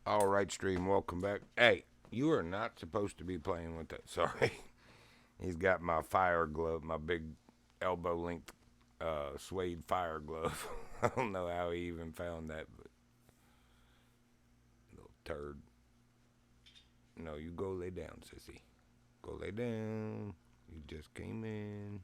All right, stream, welcome back. Hey, you are not supposed to be playing with that. Sorry. He's got my fire glove, my big elbow length suede fire glove. I don't know how he even found that, but little turd. No, you go lay down, sissy. Go lay down. You just came in.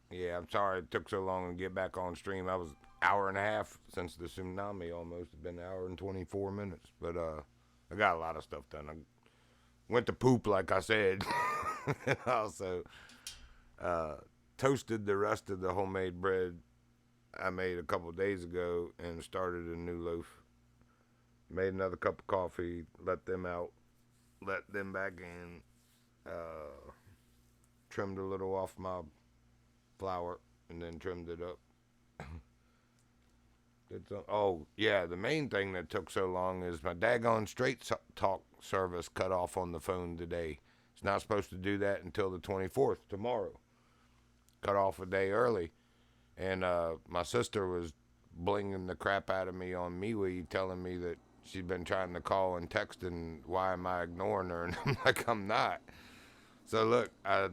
Yeah, I'm sorry it took so long to get back on stream. I was hour and a half since the tsunami almost. It's been an hour and 24 minutes. But I got a lot of stuff done. I went to poop like I said. And also uh, toasted the rest of the homemade bread I made a couple days ago and started a new loaf. Made another cup of coffee, let them out, let them back in. Uh, Trimmed a little off my flour and then trimmed it up. Oh, yeah, the main thing that took so long is my daggone straight talk service cut off on the phone today. It's not supposed to do that until the 24th, tomorrow. Cut off a day early. And my sister was blinging the crap out of me on MeWe, telling me that she'd been trying to call and text, and why am I ignoring her? And I'm like, I'm not. So look, I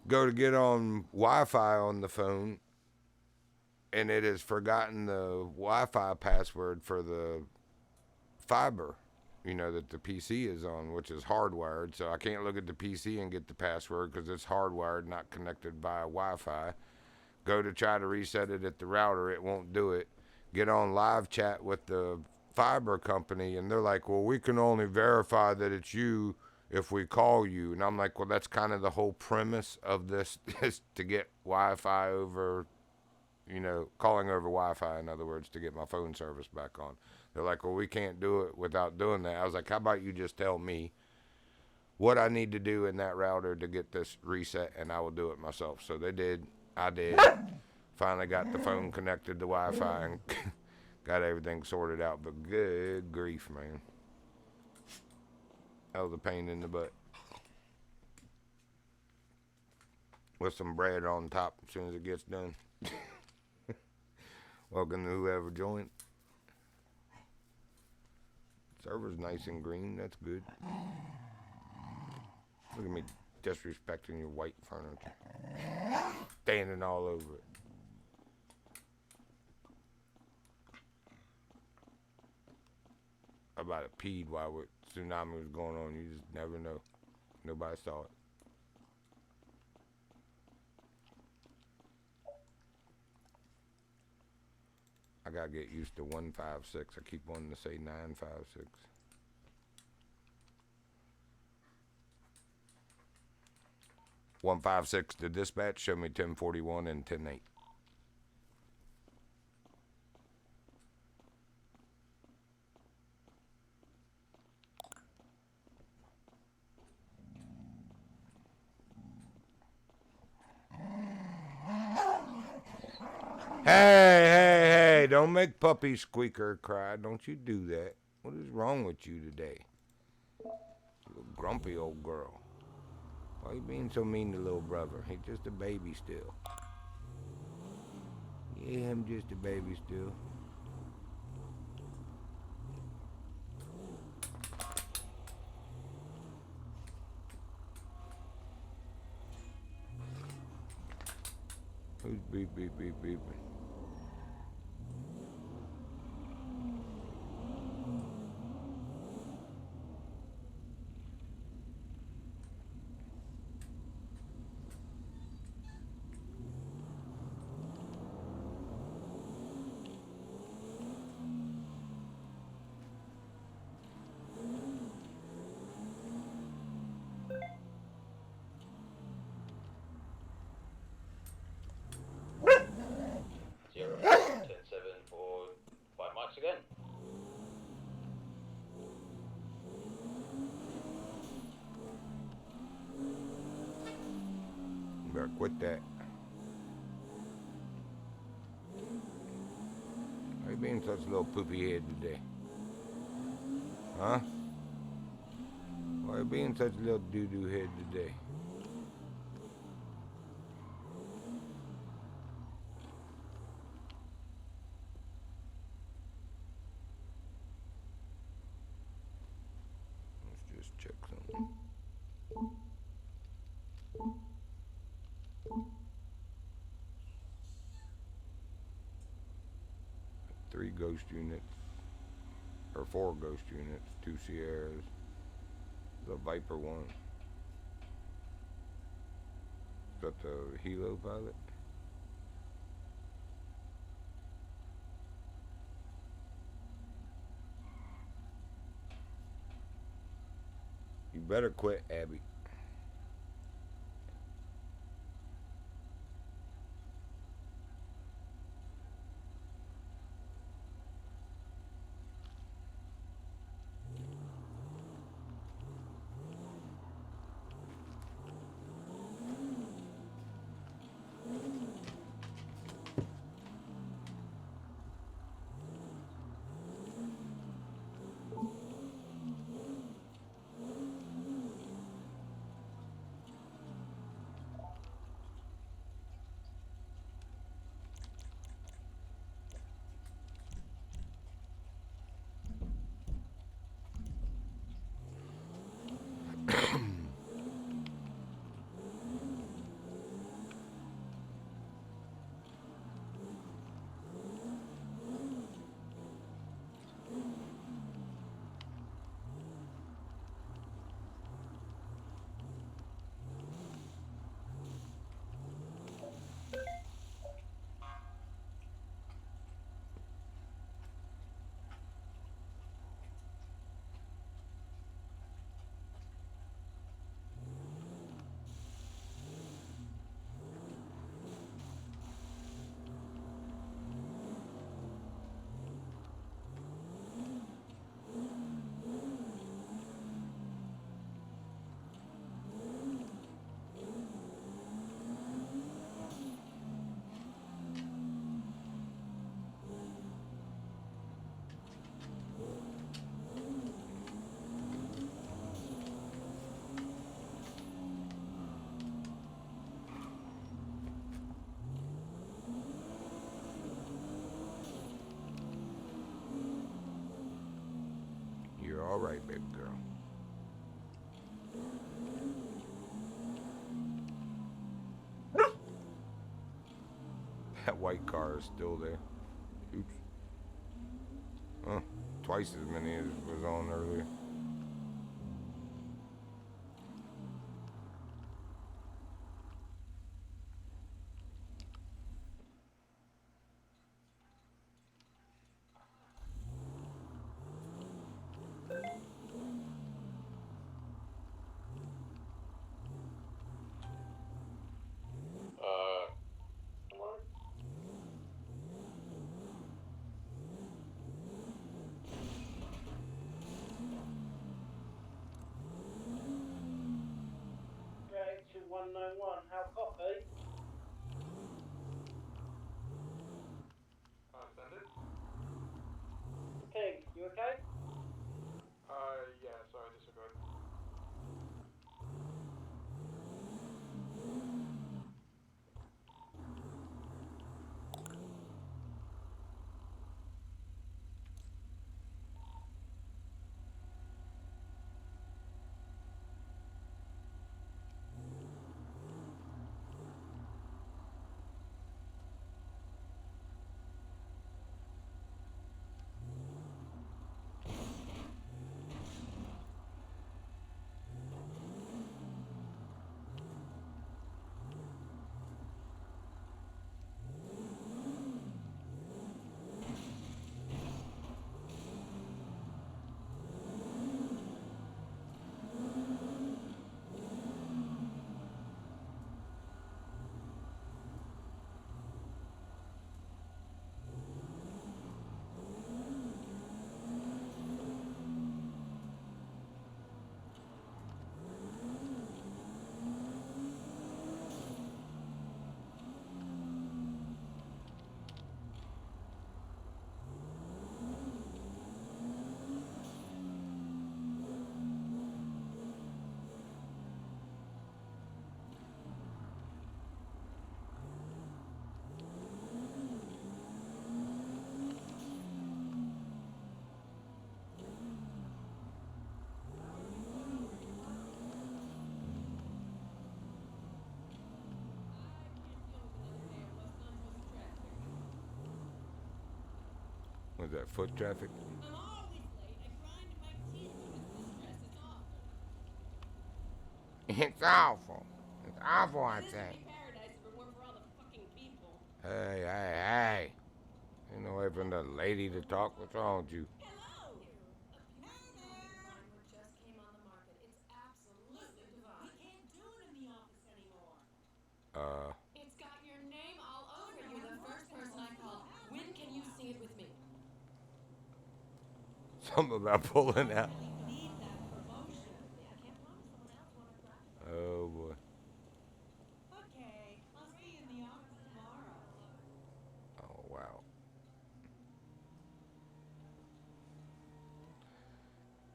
go to get on Wi-Fi on the phone, and it has forgotten the Wi-Fi password for the fiber, that the PC is on, which is hardwired. So I can't look at the PC and get the password because it's hardwired, not connected via Wi-Fi. Go to try to reset it at the router, it won't do it. Get on live chat with the fiber company, and they're like, well, we can only verify that it's you if we call you. And I'm like, well, that's kind of the whole premise of this is to get Wi-Fi over, calling over Wi-Fi, in other words, to get my phone service back on. They're like, well, we can't do it without doing that. I was like, how about you just tell me what I need to do in that router to get this reset, and I will do it myself. So they did. I did. Finally got the phone connected to Wi-Fi and got everything sorted out. But good grief, man. That was a pain in the butt. With some bread on top as soon as it gets done. Welcome to whoever joined. Server's nice and green. That's good. Look at me disrespecting your white furniture. Standing all over it. I about it peed while the tsunami was going on. You just never know. Nobody saw it. I gotta get used to 156. I keep wanting to say 956. 156. The dispatch showed me 1041 and 108. Hey, don't make Puppy Squeaker cry. Don't you do that. What is wrong with you today? You grumpy old girl. Why are you being so mean to little brother? He's just a baby still. Yeah, I'm just a baby still. Who's beep, beep, beep, beeping? Zero 10-7 for 5 mics again. You better quit that. Why are you being such a little poopy head today? Huh? Why are you being such a little doo-doo head today? 3 ghost units, or 4 ghost units, 2 Sierras, the Viper 1. Is that the Helo pilot? You better quit, Abby. You're alright, baby girl. That white car is still there. Oops. Huh. Twice as many as was on earlier. What? Reaction 101, how copy? Send it? King, you okay? Yeah, sorry, disregard. Was that foot traffic? I'm always late. I grind my teeth with this stress. It's awful. It's awful. It's awful, I This say. would be paradise if it weren't for all the fucking people. Hey, hey, hey. Ain't no way for the lady to talk. What's wrong with you? Hello. A beautiful recliner just came on the market. It's absolutely divine. We can't do it in the office anymore. It's got your name all over it. You're the first person I called. When can you see it with me? Something about pulling out. Really need that promotion. I can't promise someone else won't have graphic. Oh, boy. Okay, I'll see you in the office tomorrow. Oh, wow.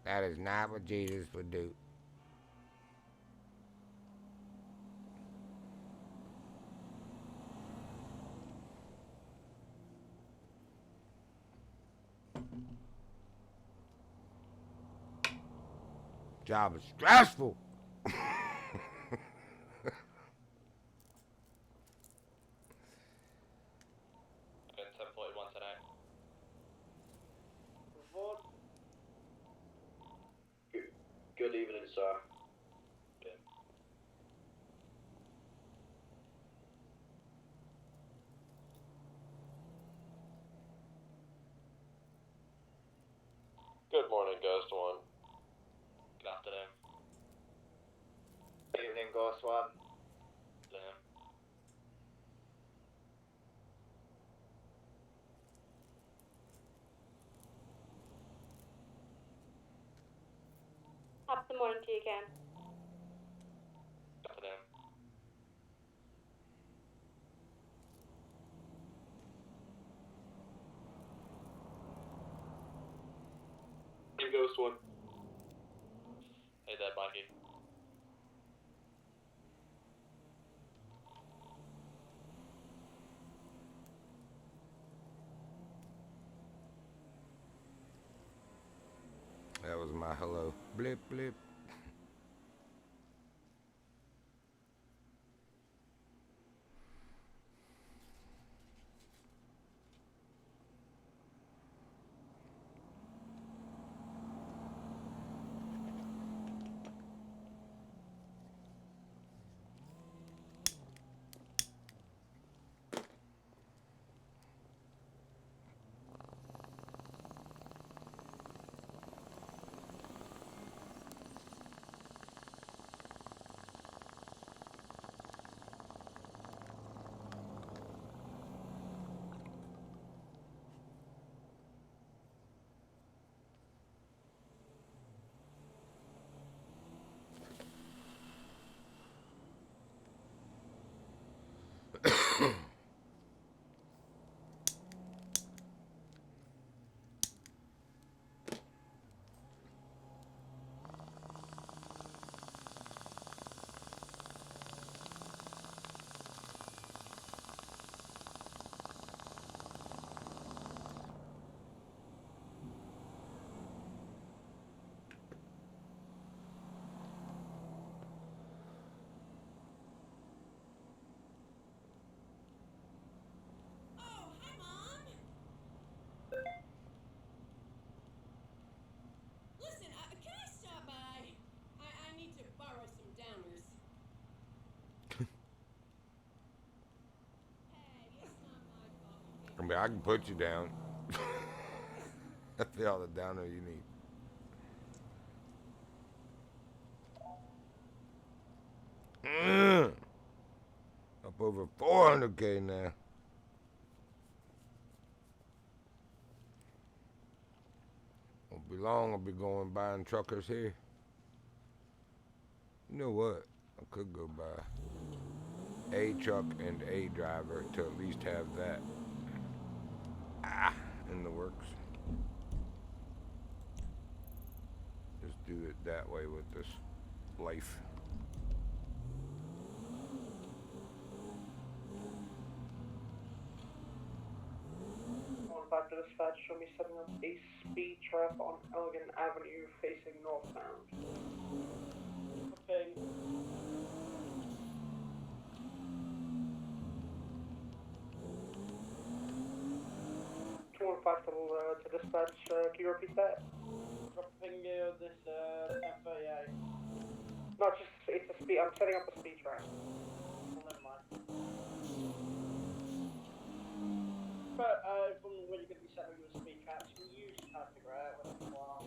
That is not what Jesus would do. Job is stressful. Okay, 10:41 tonight. Report. Good evening, sir. Yeah. Good morning, Ghost One. Good afternoon. Evening, Ghost One. Afternoon. Up the morning to you again. Afternoon. Hey, Ghost One. Hey there, Mikey. That was my hello. Blip, blip. Oh, hi, Mom. Listen, can I stop by? I need to borrow some downers. Hey, it's not my fault you I came. mean, I can put you down. That's all the downer you need. Up over 400K now. Won't be long, I'll be going buying truckers here. You know what? I could go buy a truck and a driver to at least have that in the works. Just do it that way with this life. On back to dispatch, show me setting up a speed trap on Elgin Avenue facing northbound. Okay. Vital to dispatch. Can you repeat that? Dropping you this 1038. No, it's a speed. I'm setting up a speed trap. Well, never mind. But from when you're going to be setting your speed traps, you can usually kind of figure out when it's wrong.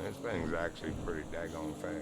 This thing's actually pretty daggone fast.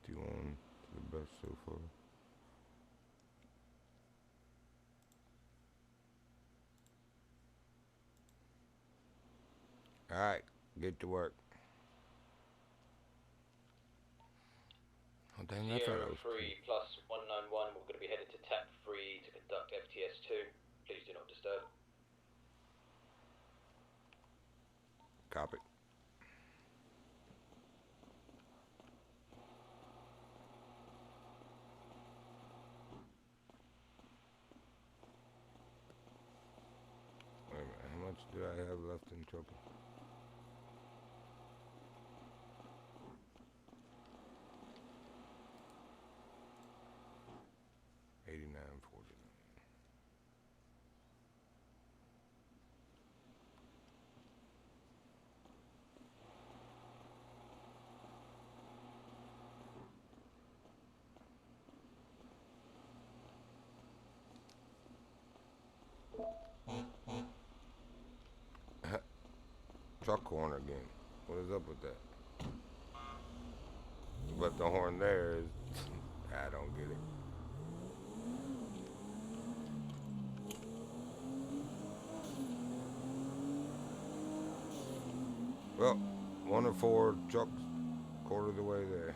'51, the best so far. Alright, get to work. Oh dang, I thought I Sierra was 3 plus 191, we're going to be headed to TAP 3 to conduct FTS2. Please do not disturb. Copy. Wait a minute, how much do I have left in trucking? $89.49. Truck horn again. What is up with that? But the horn there is, I don't get it. Well, 1 or 4 trucks, quarter of the way there.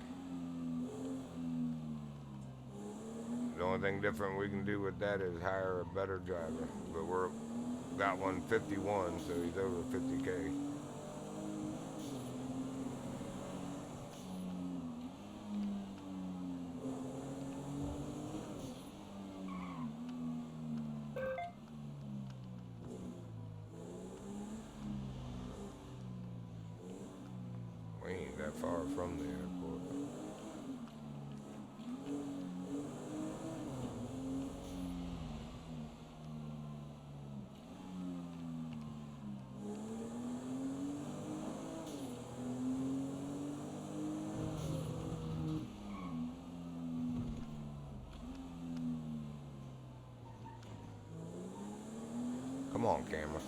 The only thing different we can do with that is hire a better driver. But we're got one 51, so he's over 50K. We ain't that far from the airport. Come on, camera.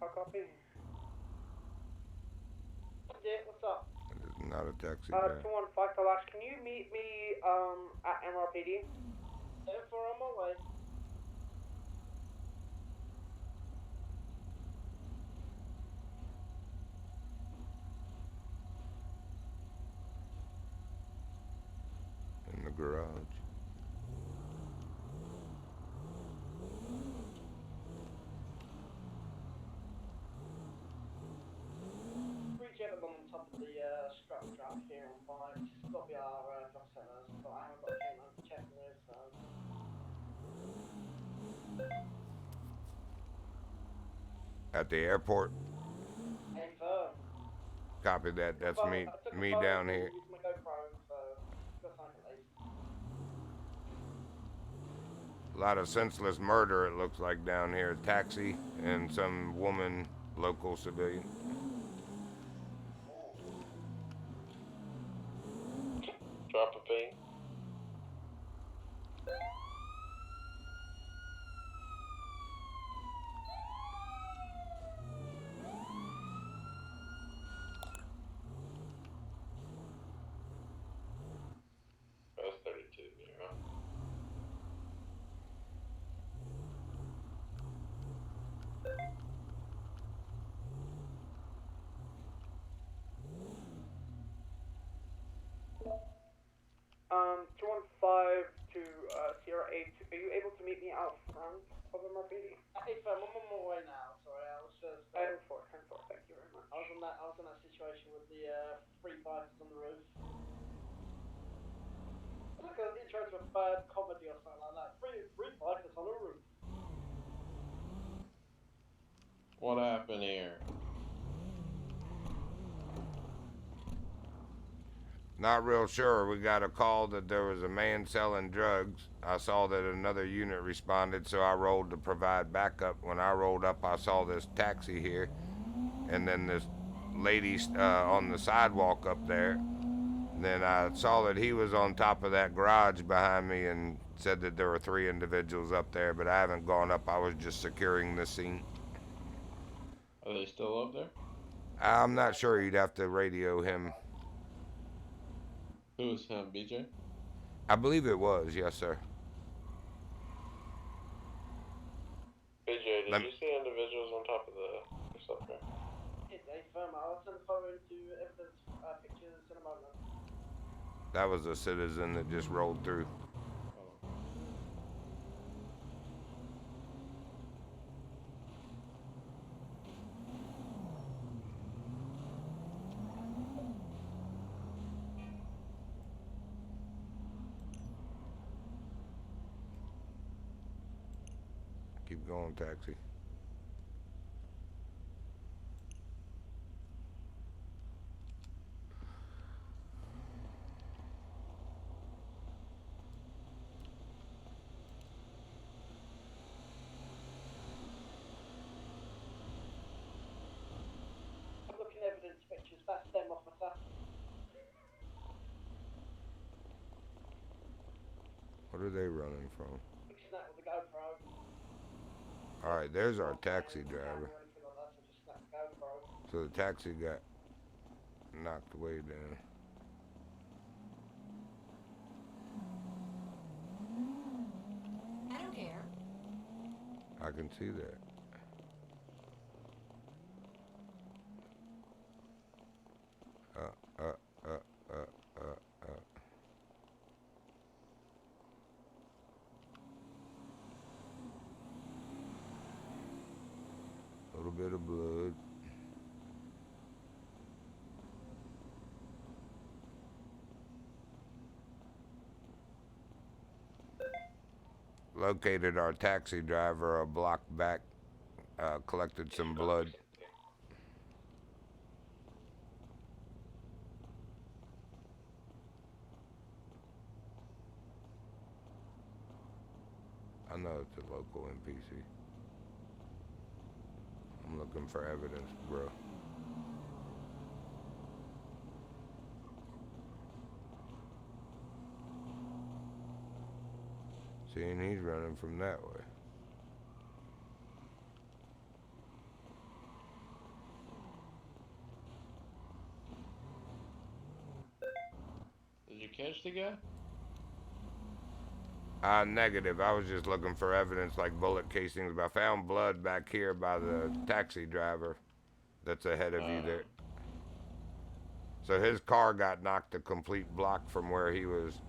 How copy? Yeah, what's up? It's not a taxi 215 driver. to last. Can you meet me at MRPD? Therefore, on my way. In the garage. Three gentlemen on top of the structure up here on bikes. It's got to be our job centres, but I haven't got a team to check with, so. At the airport. Hey, firm. Copy that. That's me. I took a Me photo down and here. used my GoPro, so got time at least. A lot of senseless murder, it looks like, down here. Taxi and some woman, local civilian. Drop a bean. That's 32, yeah. Um, 215 to Sierra 8. Are you able to meet me out front of MRPD? Hey, firm, I'm on my way now. Sorry, I was just. 10-4, 10-4, thank you very much. I was on that situation with the three bikers on the roof. Look at the intro to a bad comedy or something like that. Three bikers on the roof. What happened here? Not real sure. We got a call that there was a man selling drugs. I saw that another unit responded, so I rolled to provide backup. When I rolled up, I saw this taxi here, and then this lady on the sidewalk up there. Then I saw that he was on top of that garage behind me and said that there were 3 individuals up there, but I haven't gone up. I was just securing the scene. Are they still up there? I'm not sure. You'd have to radio him. Who is him, BJ? I believe it was, yes, sir. BJ, did Lem- you see individuals on top of the stuff there? Hey, firm, I'll send the photo into evidence pictures in a moment. That was a citizen that just rolled through. Oh. Keep going, taxi. I'm looking at evidence pictures. That's them, officer. What are they running from? Fixing that with the GoPro. Alright, there's our taxi driver. Or anything like that, so just snap the GoPro. So the taxi got knocked way down. I don't care. I can see that. Uh. A little bit of blood. Located our taxi driver a block back, collected some blood. I know it's a local NPC. I'm looking for evidence, bro. Seeing he's running from that way. catch the guy? Negative. I was just looking for evidence like bullet casings, but I found blood back here by the taxi driver that's ahead of you there. So his car got knocked a complete block from where he was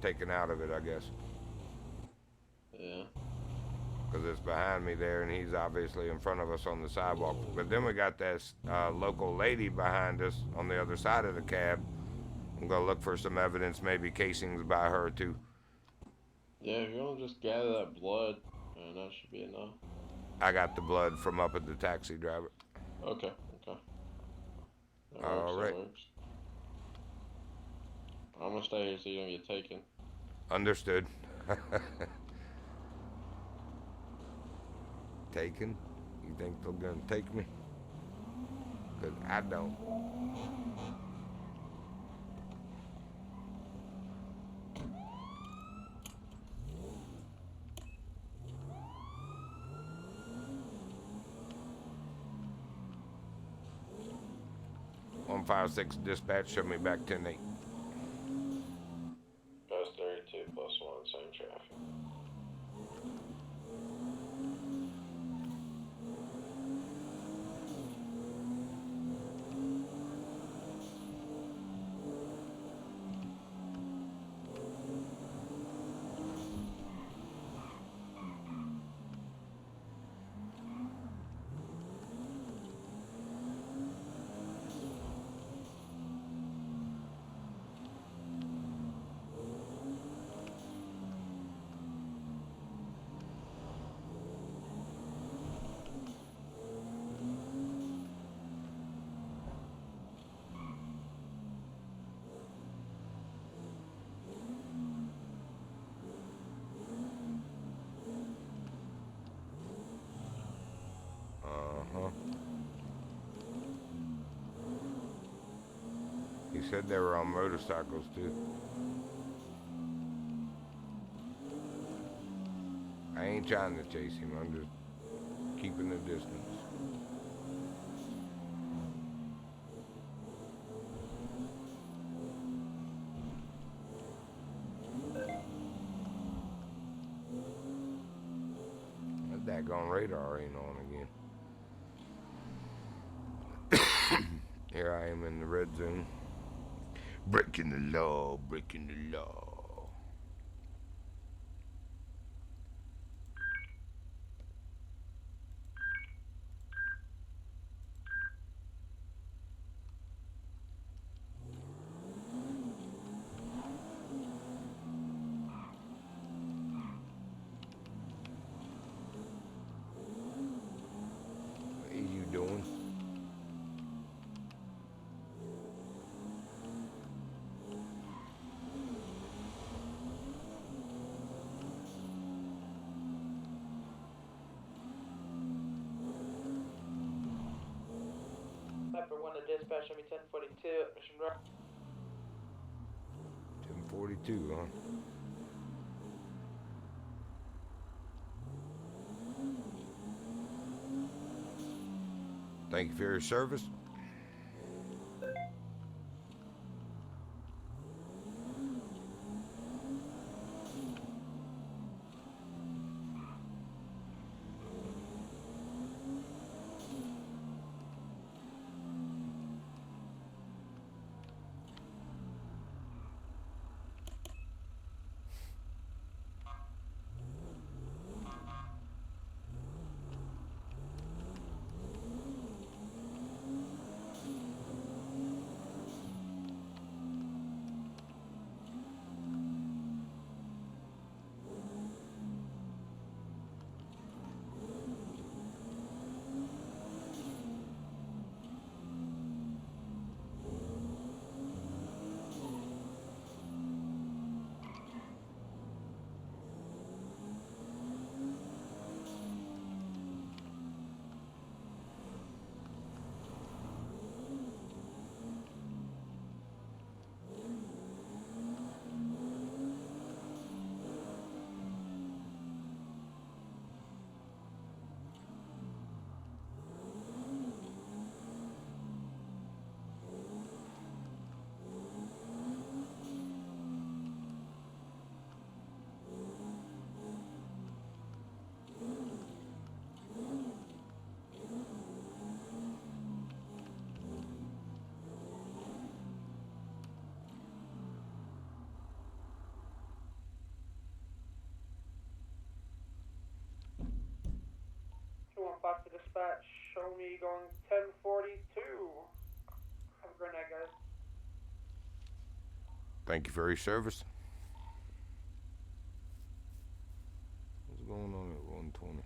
taken out of it, I guess. Yeah. Because it's behind me there, and he's obviously in front of us on the sidewalk. But then we got this local lady behind us on the other side of the cab. I'm going to look for some evidence, maybe casings by her too. Yeah, if you want to just gather that blood, that should be enough. I got the blood from up at the taxi driver. Okay, okay. That All works, right. that works. I'm gonna stay here so you don't get taken. Understood. Taken? You think they're gonna take me? Because I don't. One 5-6 dispatch, show me back 10-8. Past 32 plus 1, same traffic. He said they were on motorcycles too. I ain't trying to chase him, I'm just keeping the distance. That daggone radar ain't on again. Here I am in the red zone. Breaking the law, breaking the law. What are you doing? Pepper 1 to dispatch, show me 1042 at Mission Road. 1042, huh? Thank you for your service. 5 to dispatch. Show me going 1042. Have a great night, guys. Thank you for your service. What's going on at 120?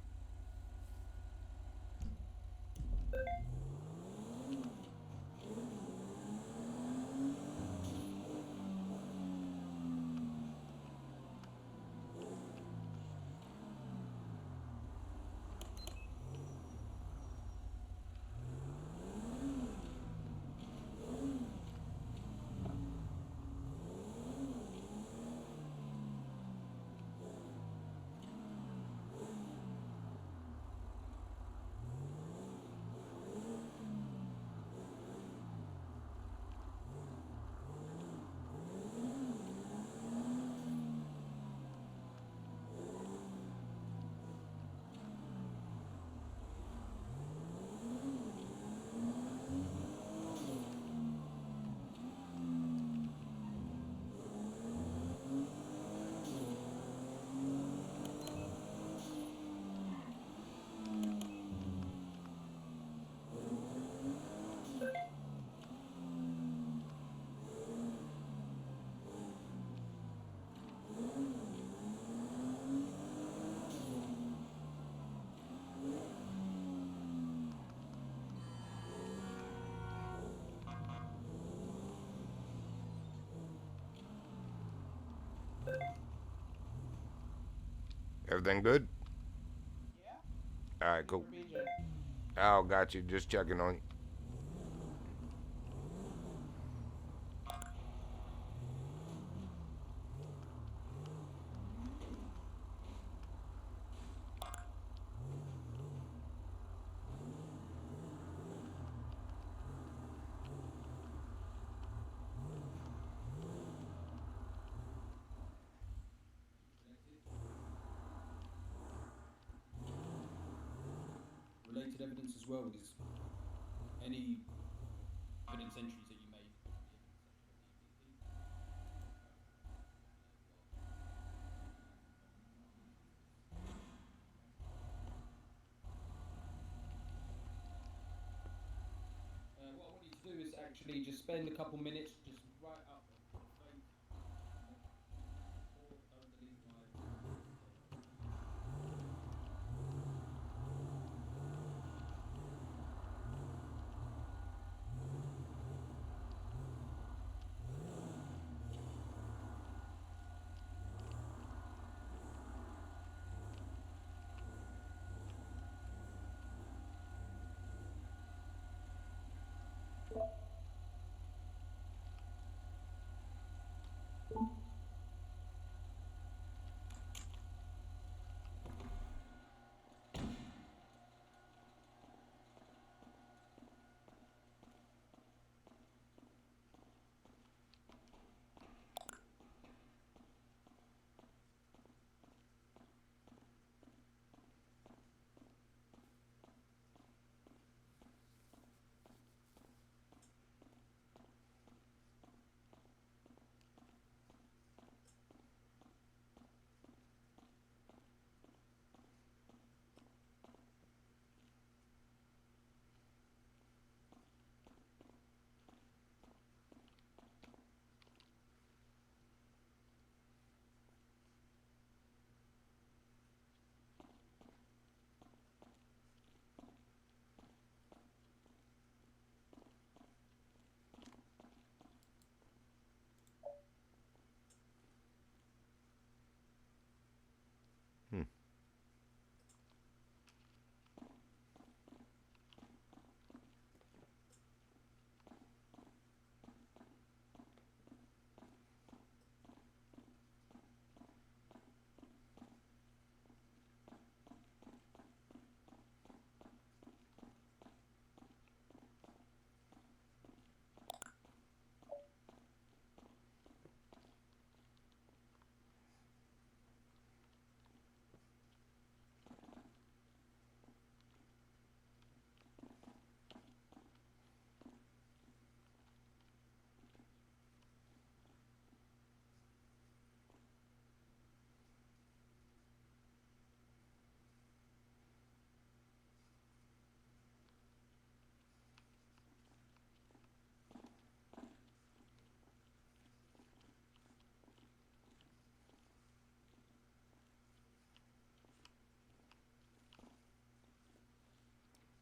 Everything good? Yeah. All right, cool. BJ. Al got you. Just checking on you. Related evidence as well is any evidence entries that you made. What I want you to do is actually just spend a couple minutes just write up a fake or don't delete my.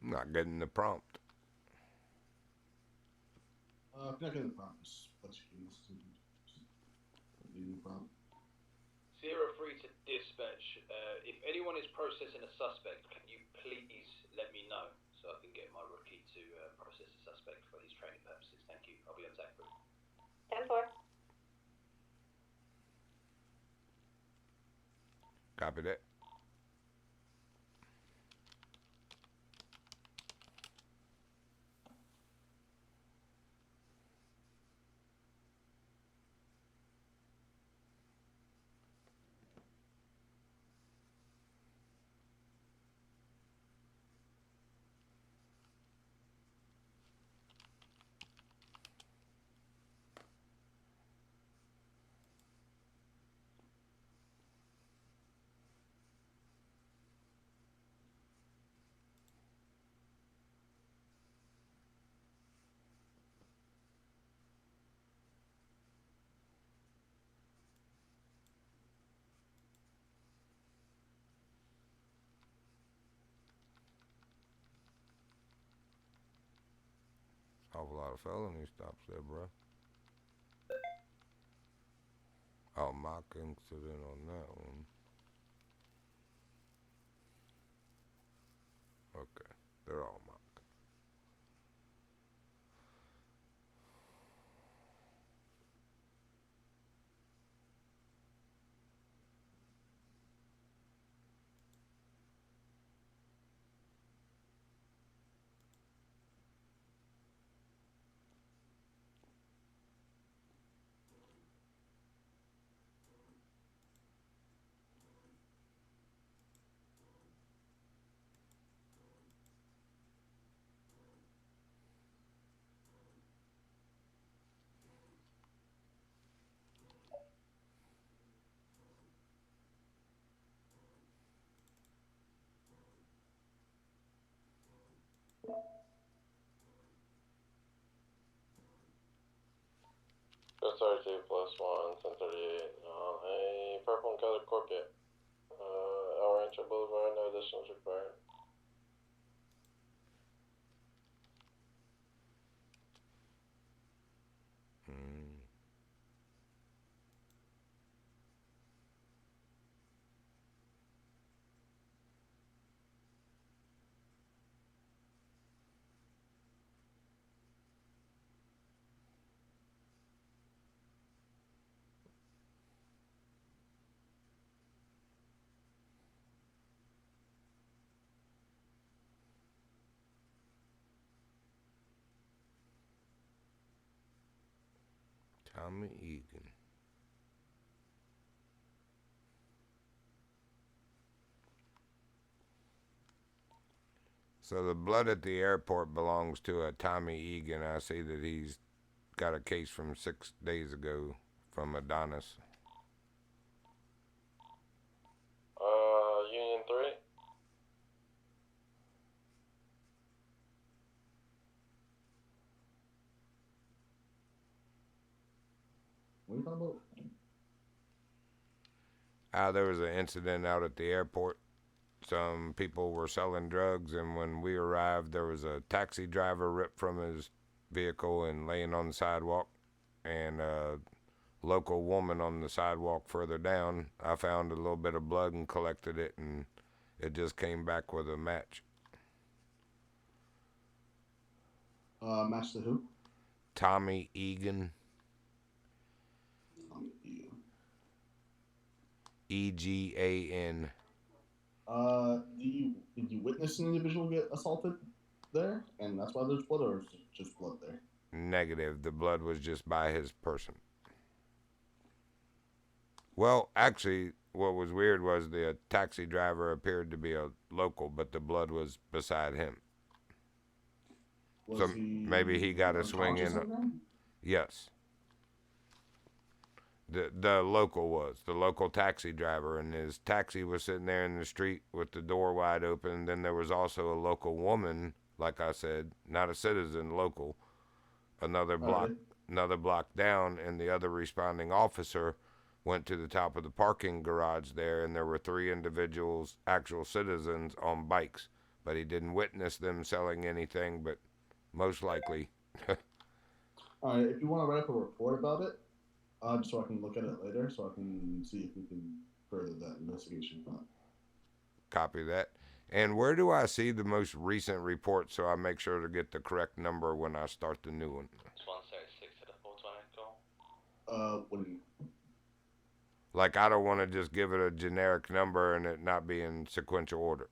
Not getting the prompt. If you're not getting the prompt, just let you keys. Leave the prompt. 03 to dispatch. If anyone is processing a suspect, can you please let me know so I can get my rookie to process the suspect for his training purposes? Thank you. I'll be on TAC 3. 10-4. Copy that. Awful lot of felony stops there, bro. Oh, mock incident on that one. Okay, they're all mock. SRT +1, 1038. A purple and colored Corvette. El Rancho Boulevard, no additionals required. Tommy Egan. So the blood at the airport belongs to a Tommy Egan. I see that he's got a case from 6 days ago from Adonis. Union 3. What are you talking about? There was an incident out at the airport. Some people were selling drugs, and when we arrived, there was a taxi driver ripped from his vehicle and laying on the sidewalk, and a local woman on the sidewalk further down. I found a little bit of blood and collected it, and it just came back with a match. Match to who? Tommy Egan. EGAN. Did you witness an individual get assaulted there, and that's why there's blood, or is it just blood there? Negative. The blood was just by his person. Well, actually, what was weird was the taxi driver appeared to be a local, but the blood was beside him. So maybe he got a swing in. Yes. The local was. The local taxi driver, and his taxi was sitting there in the street with the door wide open. Then there was also a local woman, like I said, not a citizen, local, another block down, and the other responding officer went to the top of the parking garage there, and there were 3 individuals, actual citizens, on bikes but he didn't witness them selling anything, but most likely. All right, if you want to write up a report about it, just so I can look at it later, so I can see if we can further that investigation. Copy that. And where do I see the most recent report so I make sure to get the correct number when I start the new one? It's 136 to the 420 call. What do you mean? Like, I don't want to just give it a generic number and it not be in sequential order.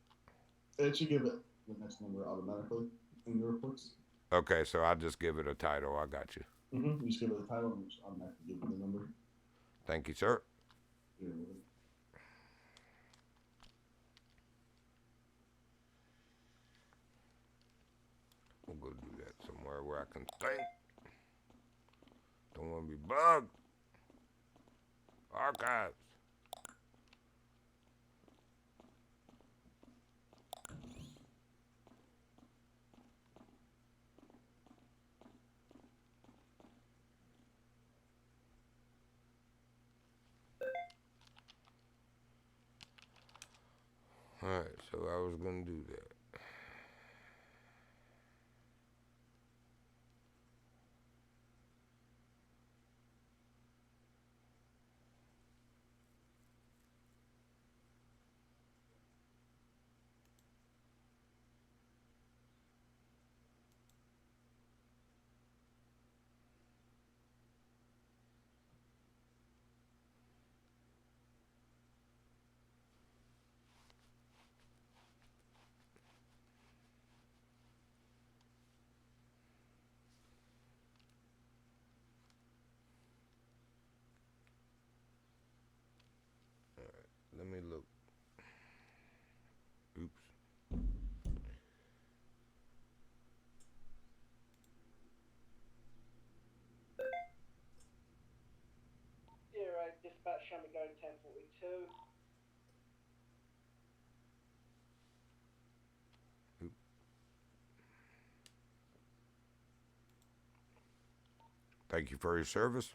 It should give it the next number automatically in your reports. Okay, so I'll just give it a title. I got you. Mm-hmm. You just give it a title and just automatically give it the number. Thank you, sir. You're welcome. We'll go do that somewhere where I can think. Don't want to be bugged. Archives. Alright, so I was going to do that. Let me look. Oops. Yeah, right. Dispatch show me going 1042. Thank you for your service.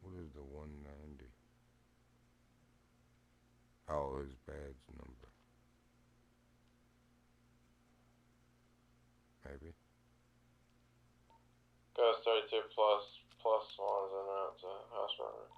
What is the 190? Oh, his badge number. Maybe. Got 32 plus ones en route to hospital.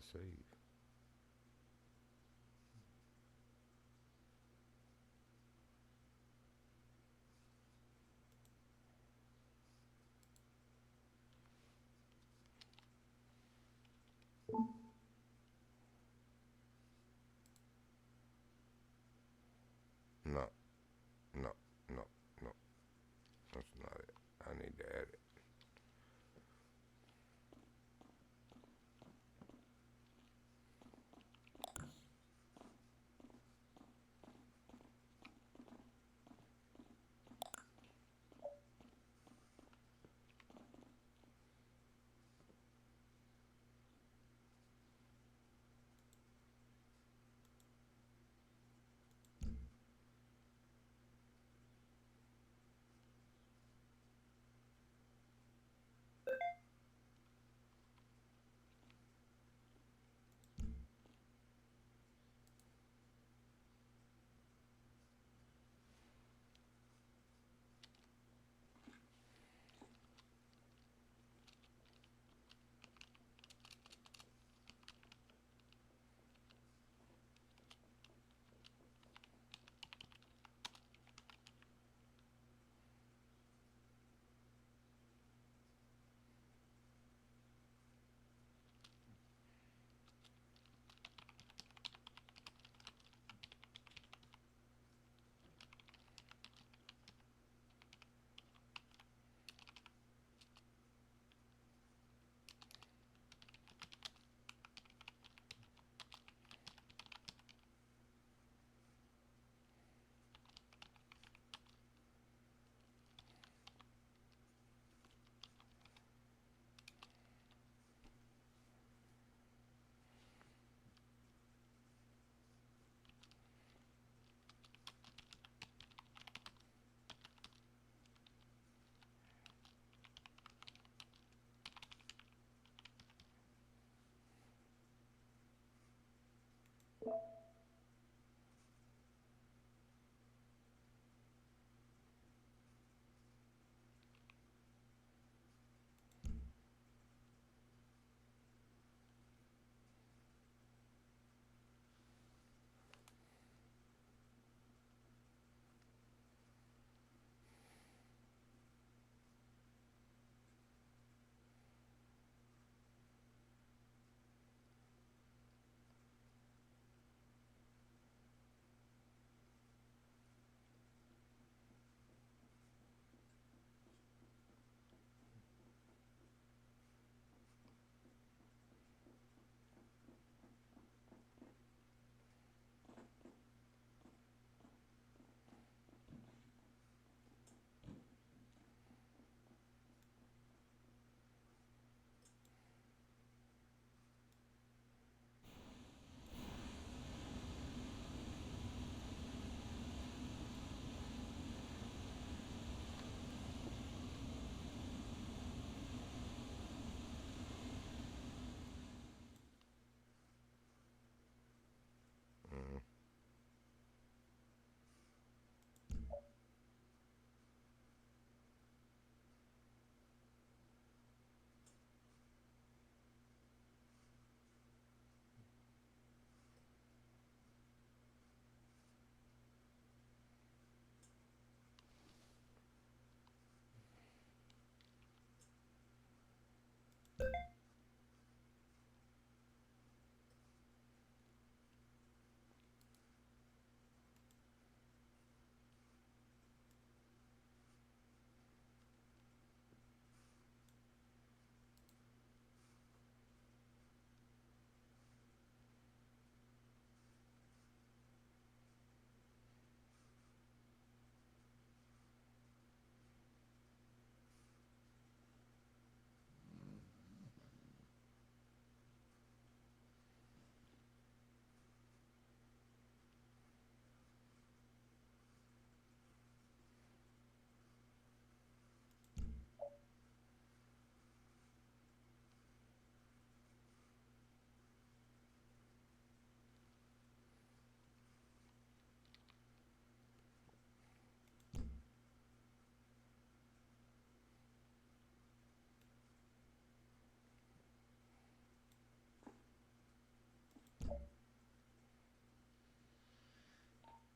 the save. No, no, no, no. That's not it. I need to add it.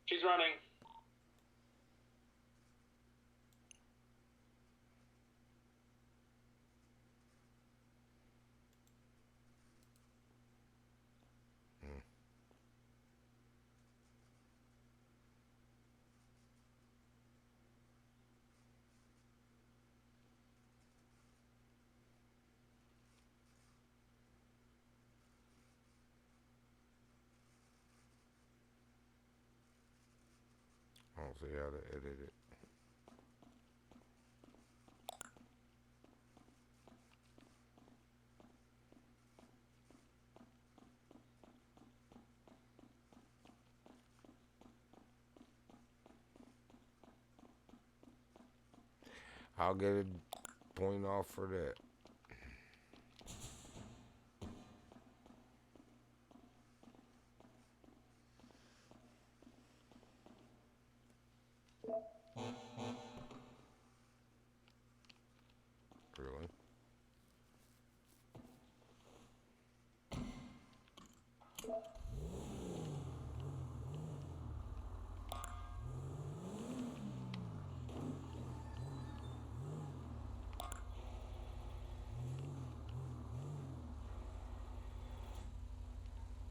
She's running. I don't see how to edit it. I'll get a point off for that. Really?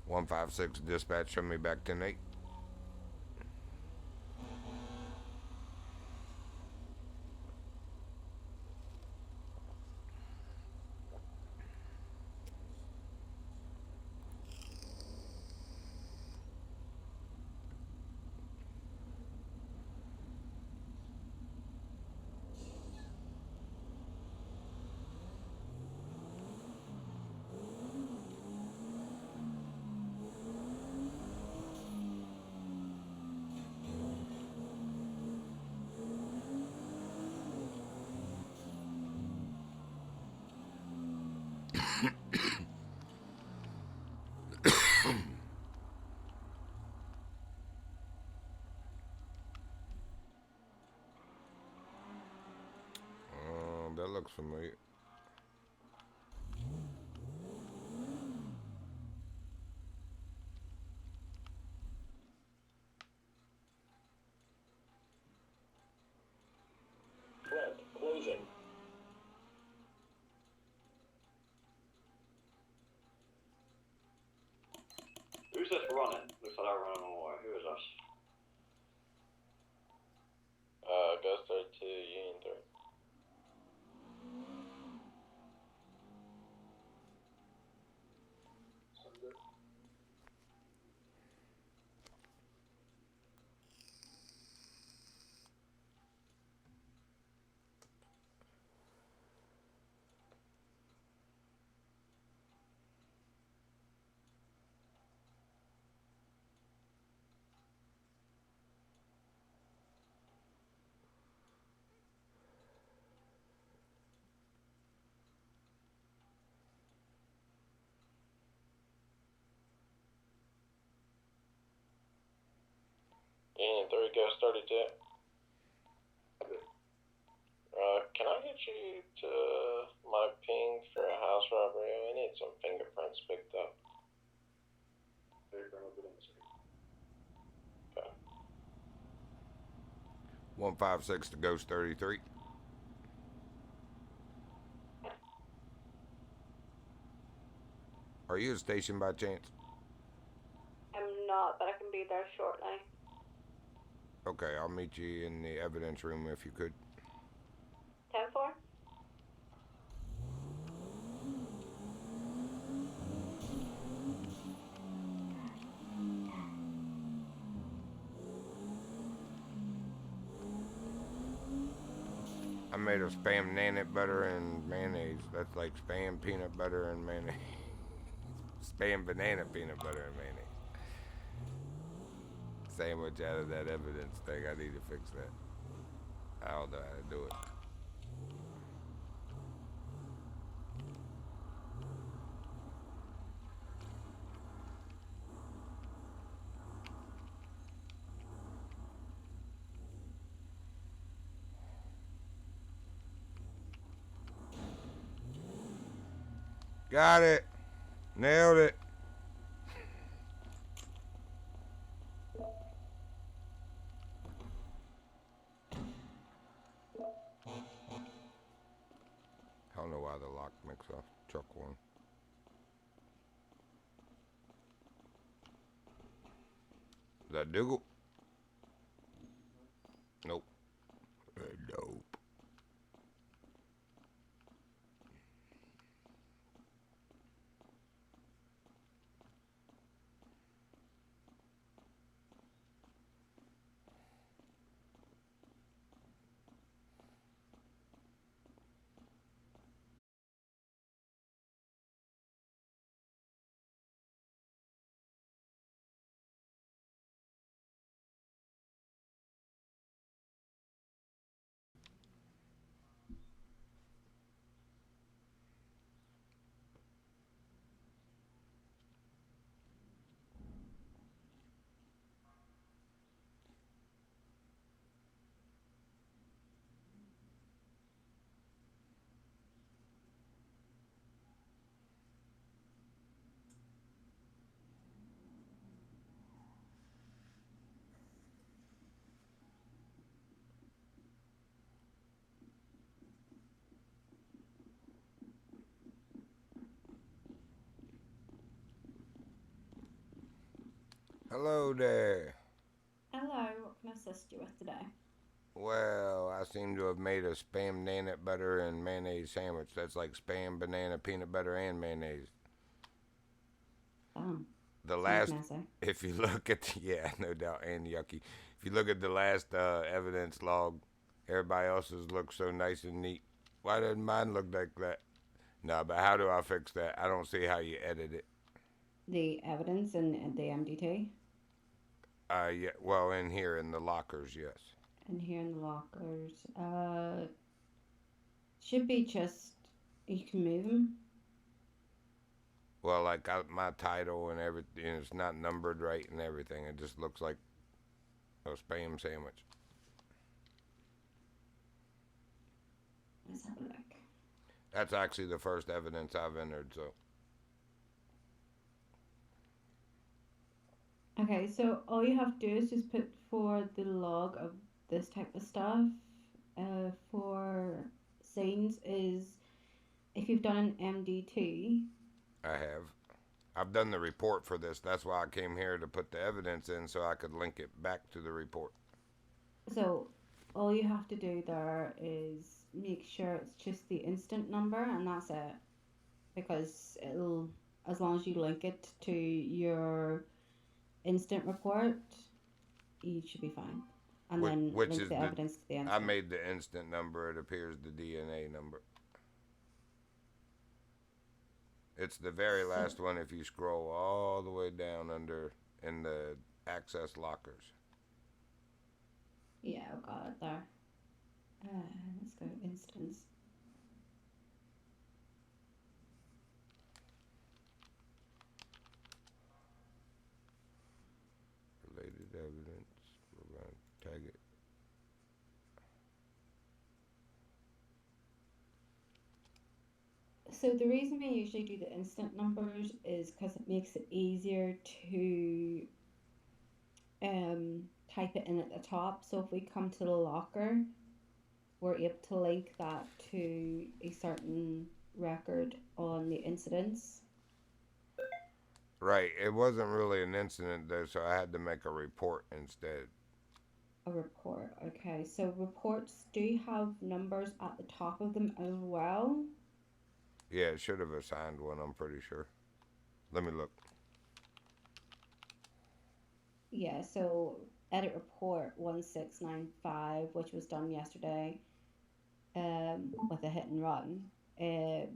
One 156 dispatch, show me back 10-8. That looks familiar. Red, closing. Who's this running? Looks like they're running away. Who is us? Ghost 32, Union 3. Union 3, Ghost 32. Can I get you to my ping for a house robbery? I need some fingerprints picked up. Okay. 156 to Ghost 33. Are you at station by chance? I'm not, but I can be there shortly. Okay, I'll meet you in the evidence room if you could. 10-4? I made a spam nanette butter and mayonnaise. That's like spam peanut butter and mayonnaise. Spam banana peanut butter and mayonnaise. Sandwich out of that evidence thing. I need to fix that. I don't know how to do it. Got it. Nailed it. why the lock makes off. Truck 1. Is that Dougal? Nope. Nope. Hello there. Hello, what can I assist you with today? Well, I seem to have made a spam peanut butter and mayonnaise sandwich. That's like spam, banana, peanut butter, and mayonnaise. Sounds Last, messy. if you look at yeah, no doubt, and yucky. If you look at the last evidence log, everybody else's looks so nice and neat. Why doesn't mine look like that? No, but how do I fix that? I don't see how you edit it. The evidence in the MDT? Yeah, well, in here in the lockers, yes. And here in the lockers, should be just, you can move them. Well, like my title and everything, it's not numbered right and everything. It just looks like a spam sandwich. Let's have a look. That's actually the first evidence I've entered, so. Okay, so all you have to do is just put for the log of this type of stuff. For scenes is if you've done an MDT. I have. I've done the report for this. That's why I came here to put the evidence in so I could link it back to the report. So all you have to do there is make sure it's just the instant number and that's it. Because it'll, as long as you link it to your instant report, you should be fine. And then which link is the evidence to the instant. I made the instant number. It appears the DNA number. It's the very last one if you scroll all the way down under in the access lockers. Yeah, I've got it there. Let's go instance. Related evidence. We're going to tag it. So the reason we usually do the instant numbers is because it makes it easier to type it in at the top. So if we come to the locker, we're able to link that to a certain record on the incidents. Right. It wasn't really an incident though, so I had to make a report instead. A report. Okay. So reports do have numbers at the top of them as well. Yeah, it should have assigned one, I'm pretty sure. Let me look. Yeah, so edit report 1695, which was done yesterday with a hit and run.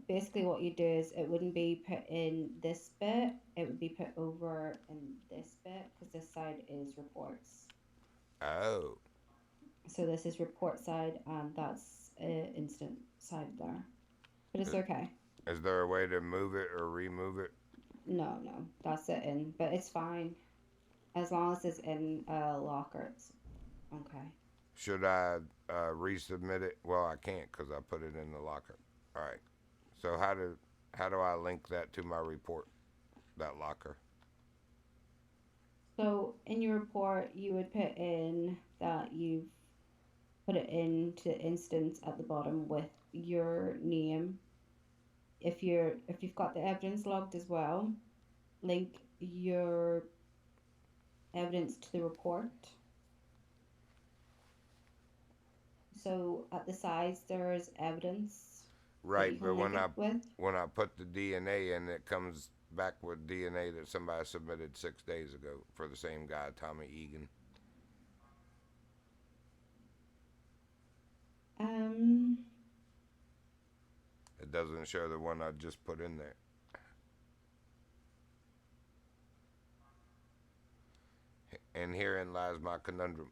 Basically what you do is it wouldn't be put in this bit, it would be put over in this bit because this side is reports. Oh. So this is report side and that's instant side there. But it's okay. Is there a way to move it or remove it? No, that's it in, but it's fine. As long as it's in a locker, it's okay. Should I resubmit it? Well, I can't because I put it in the locker. All right. So how do I link that to my report, that locker? So in your report, you would put in that you've put it into instance at the bottom with your name if you've got the evidence logged as well, link your evidence to the report. So at the sides there's evidence that you Right, can but link it with. when I put the DNA in, it comes back with DNA that somebody submitted 6 days ago for the same guy, Tommy Egan. It doesn't show the one I just put in there. And herein lies my conundrum.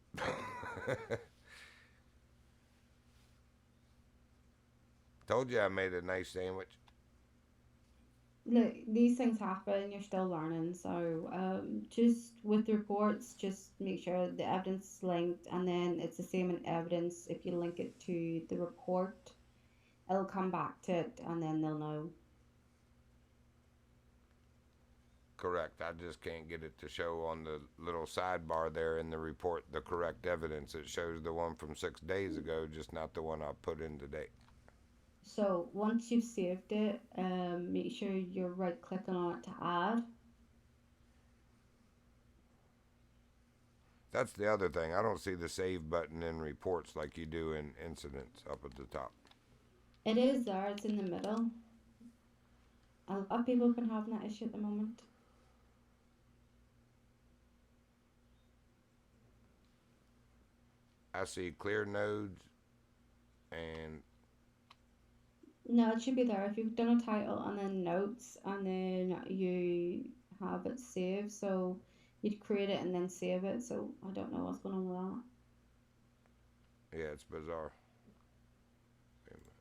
Told you I made a nice sandwich. Look, these things happen, you're still learning, so just with the reports, just make sure the evidence is linked, and then it's the same in evidence. If you link it to the report, it'll come back to it, and then they'll know. Correct. I just can't get it to show on the little sidebar there in the report the correct evidence. It shows the one from 6 days ago, just not the one I put in today. So once you've saved it, make sure you're right clicking on it to add. That's the other thing. I don't see the save button in reports like you do in incidents up at the top. It is there, it's in the middle. A lot of people have been having that issue at the moment. I see clear nodes and No, it should be there. If you've done a title and then notes, and then you have it saved, so you'd create it and then save it. So I don't know what's going on with that. yeah, it's bizarre. Wait a minute.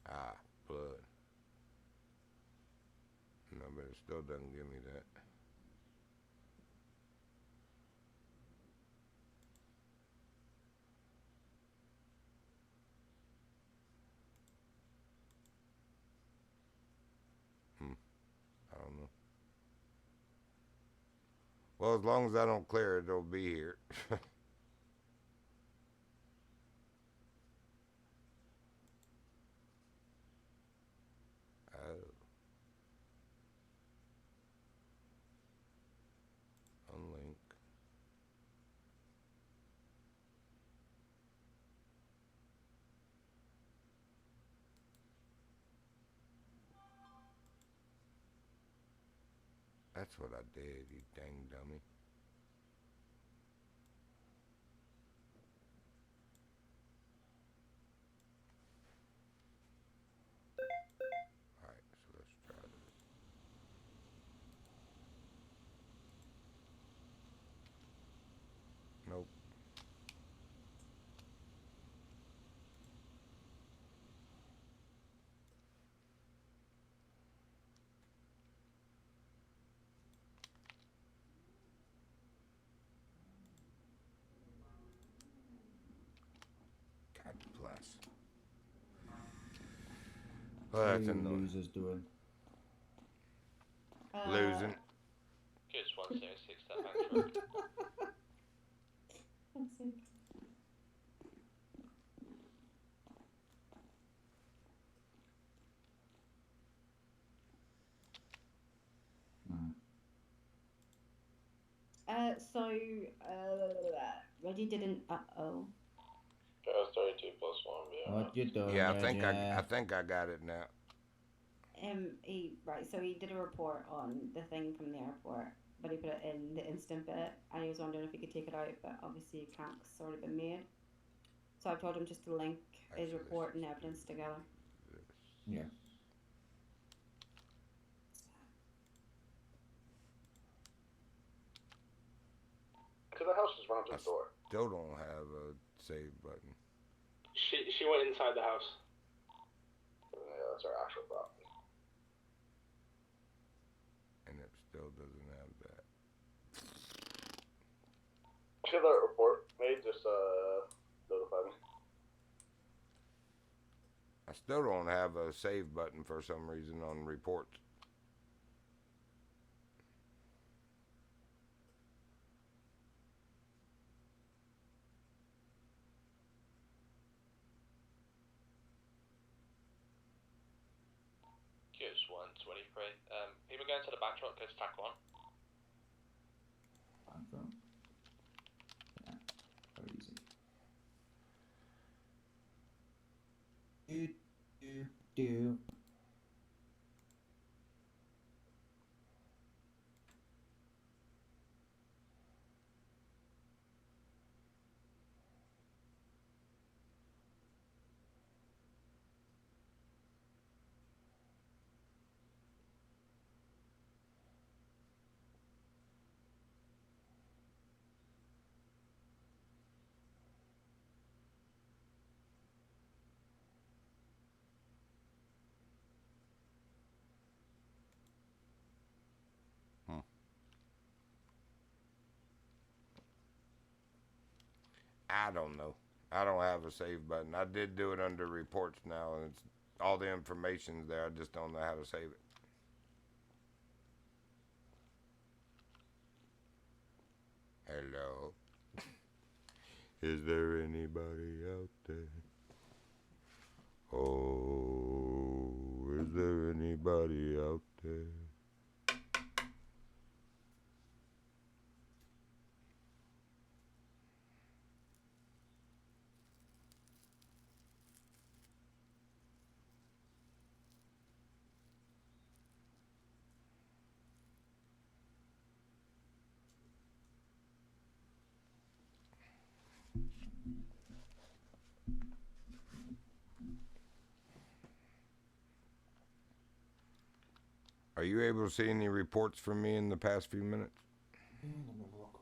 Ah, blood. No, but it still doesn't give me that. I don't know. Well, as long as I don't clear it, it'll be here. Oh. Unlink. That's what I did, you dang dummy. Alright, so let's try this. Nope. God bless. Well, that's annoying. Losers doing. Losing. Good, 176, that back through. That's it. Reggie didn't. Uh-oh. Gas 32 plus 1, yeah. What you doing? Yeah, I think I got it now. So he did a report on the thing from the airport, but he put it in the instant bit, and he was wondering if he could take it out, but obviously he can't 'cause it's already been made. So I told him just to link his report and evidence together. Yeah. To the house, just run up to the door. Still don't have a save button. She went inside the house. Yeah, that's our actual property. And it still doesn't have that. Should that report made, just notify me. I still don't have a save button for some reason on reports. 123. People going to the back truck, go to track 1. Back truck. Yeah, very easy. Do. I don't know. I don't have a save button. I did do it under reports now, and it's all the information's there. I just don't know how to save it. Hello. Is there anybody out there? Oh, is there anybody out there? Are you able to see any reports from me in the past few minutes? Let me look.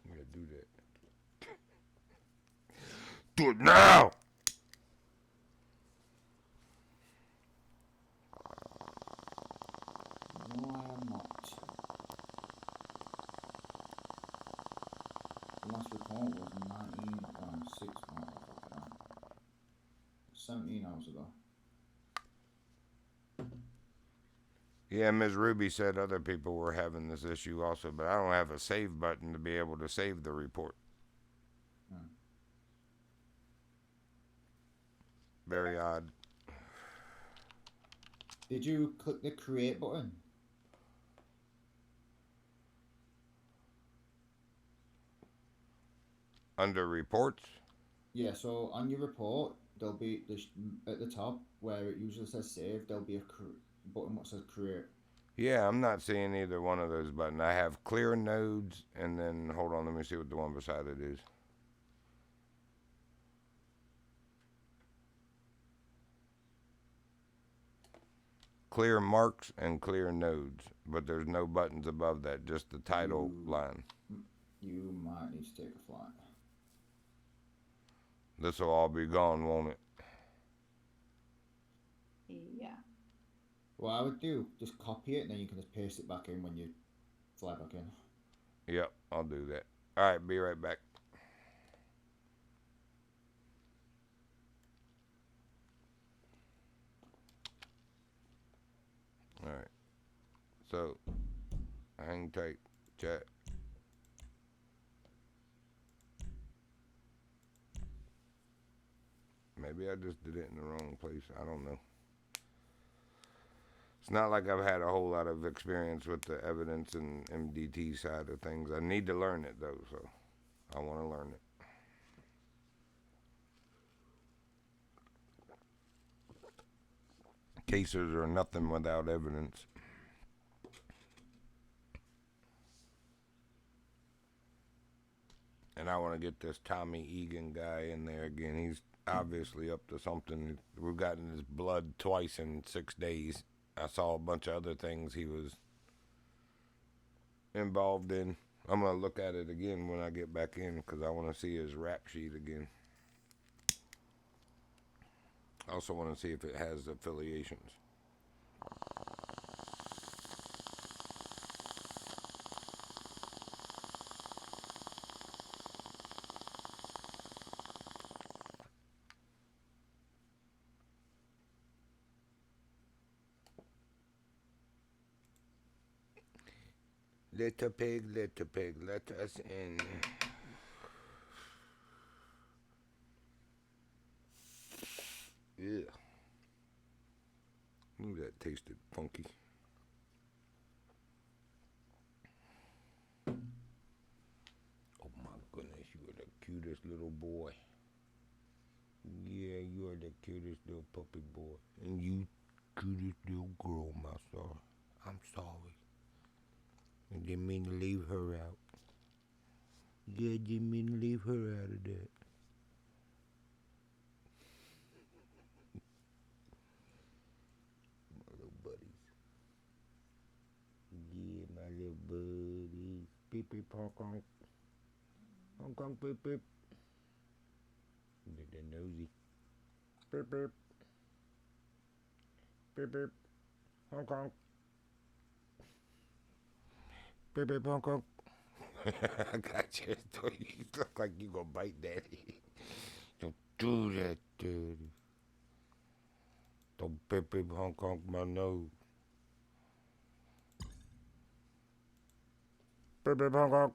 I'm gonna do that. Do it now! No, I am not. The last report was 17 hours ago. Yeah, Ms. Ruby said other people were having this issue also, but I don't have a save button to be able to save the report. Very odd. Did you click the create button? Under reports? Yeah, so on your report, there'll be this at the top where it usually says save, there'll be a button that says create. Yeah, I'm not seeing either one of those buttons. I have clear nodes, and then, hold on, let me see what the one beside it is. Clear marks and clear nodes, but there's no buttons above that, just the title line. You might need to take a flight. This will all be gone, won't it? Yeah. What I would do, just copy it and then you can just paste it back in when you fly back in. Yep, I'll do that. Alright, be right back. Alright. So, hang tight, chat. Maybe I just did it in the wrong place. I don't know. It's not like I've had a whole lot of experience with the evidence and MDT side of things. I need to learn it, though, so I want to learn it. Cases are nothing without evidence. And I want to get this Tommy Egan guy in there again. He's obviously up to something. We've gotten his blood twice in 6 days. I saw a bunch of other things he was involved in. I'm going to look at it again when I get back in because I want to see his rap sheet again. I also want to see if it has affiliations. Little pig, let us in. Yeah. that tasted funky. Oh my goodness, you are the cutest little boy. Yeah, you are the cutest little puppy boy. And you cutest little girl, my star. I'm sorry. I didn't mean to leave her out. Yeah, I didn't mean to leave her out of that. My little buddies. Yeah, my little buddies. Beep beep honk honk. Honk honk beep beep. They're nosy. Beep beep. Beep beep. Honk honk. Beep beep honk honk. I got you. You look like you gonna bite daddy. Don't do that, daddy. Don't beep beep honk honk my nose. Beep beep honk honk.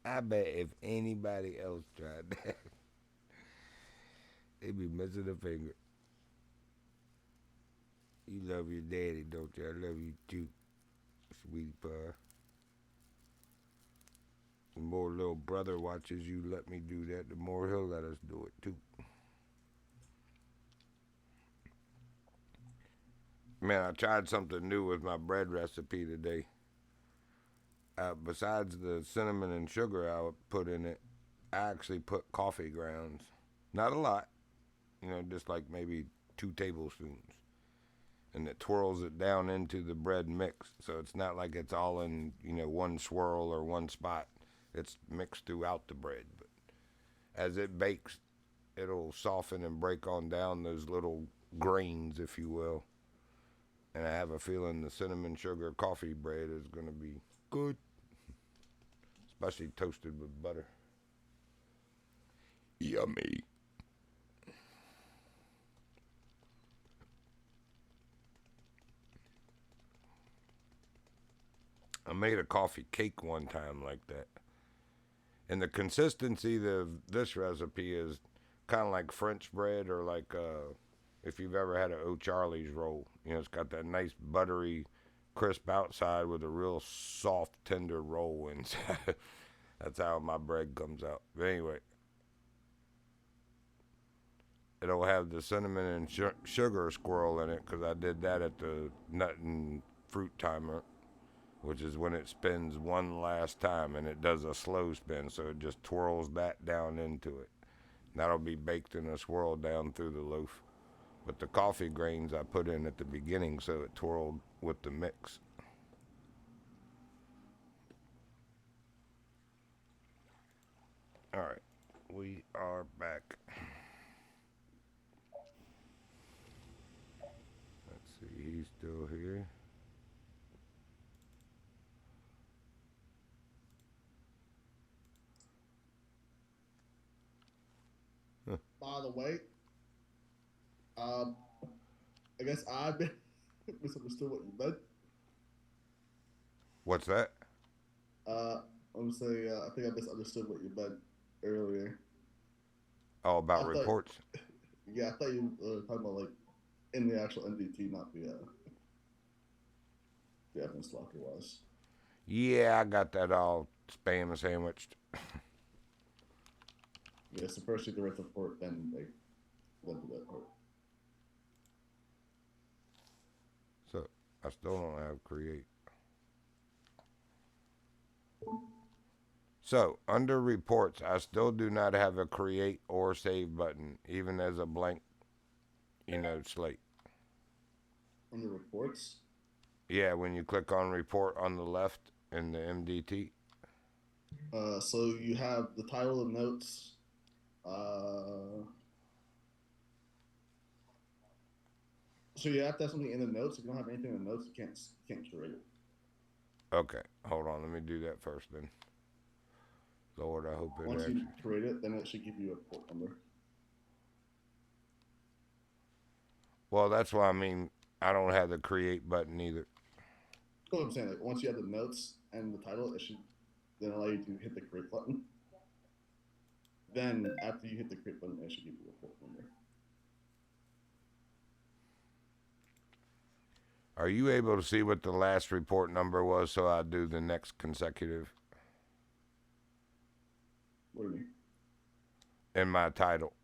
I bet if anybody else tried that, they'd be missing a finger. You love your daddy, don't you? I love you too, sweetie pie. The more little brother watches you let me do that, the more he'll let us do it too. Man, I tried something new with my bread recipe today. Besides the cinnamon and sugar I would put in it, I actually put coffee grounds. Not a lot, just like maybe 2 tablespoons. And it twirls it down into the bread mix. So it's not like it's all in, one swirl or one spot. It's mixed throughout the bread. But as it bakes, it'll soften and break on down those little grains, if you will. And I have a feeling the cinnamon sugar coffee bread is going to be good. Especially toasted with butter. Yummy. I made a coffee cake one time like that. And the consistency of this recipe is kind of like French bread, or like if you've ever had an O'Charlie's roll. It's got that nice buttery, crisp outside with a real soft, tender roll inside. That's how my bread comes out. But anyway, it'll have the cinnamon and sugar squirrel in it, because I did that at the nut and fruit timer, which is when it spins one last time, and it does a slow spin, so it just twirls that down into it. That'll be baked in a swirl down through the loaf. But the coffee grains I put in at the beginning, so it twirled with the mix. All right, we are back. Let's see, he's still here. By the way, I guess I misunderstood what you meant. What's that? I'm gonna say I think I misunderstood what you meant earlier. Oh, about reports? Yeah, I thought you were talking about like in the actual MDT, not the evidence locker was. Yeah, I got that all spam sandwiched. Yeah, so first you do the report, then they do that part. So I still don't have create. So under reports, I still do not have a create or save button, even as a blank, slate. Under reports? Yeah, when you click on report on the left in the MDT. So you have the title of notes. So you have to have something in the notes. If you don't have anything in the notes, you can't curate it. Okay, hold on. Let me do that first then. Lord, I hope it Once actually... you create it, then it should give you a port number. Well, that's why I don't have the create button either. That's what I'm saying. Like, once you have the notes and the title, it should then allow you to hit the create button. Then after you hit the create button, it should give you a port number. Are you able to see what the last report number was so I do the next consecutive? What do you mean? In my title.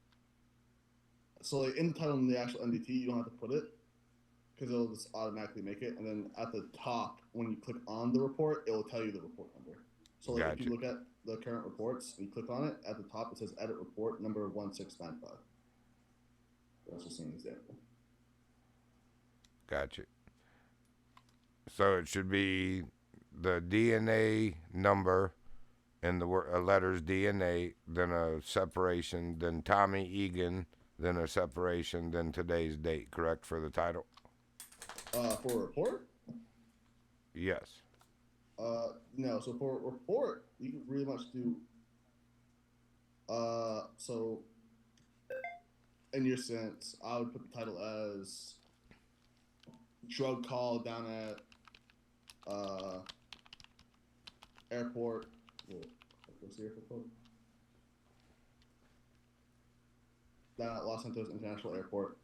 So like in the title in the actual NDT, you don't have to put it because it'll just automatically make it. And then at the top, when you click on the report, it will tell you the report number. So like if you look at the current reports and you click on it, at the top it says edit report number 1695. That's just an example. Gotcha. So it should be the DNA number and the letters DNA, then a separation, then Tommy Egan, then a separation, then today's date, correct, for the title? For a report? Yes. No, so for a report, you can pretty much do, so in your sense, I would put the title as drug call down at, airport, what's the airport called? Down at Los Santos International Airport,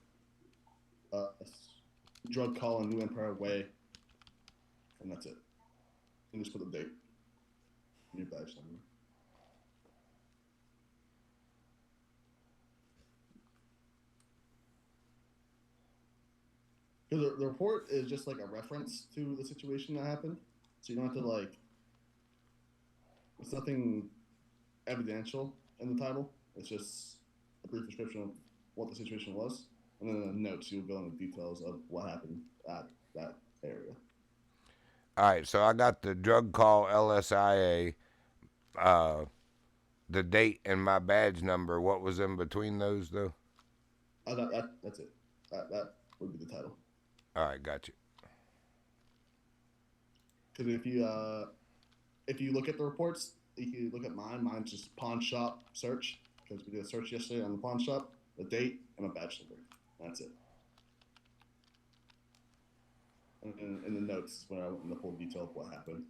drug call on New Empire Way, and that's it. And just put the date, new badge number. Because the report is just like a reference to the situation that happened, so you don't have to like. It's nothing evidential in the title. It's just a brief description of what the situation was, and then in the notes you'll go into details of what happened at that area. All right, so I got the drug call LSIA, the date and my badge number. What was in between those, though? That's it. That would be the title. All right, gotcha. Because if you look at the reports, you can look at mine. Mine's just pawn shop search, because we did a search yesterday on the pawn shop, the date, and a badge number. That's it. And in the notes is when I went in the full detail of what happened.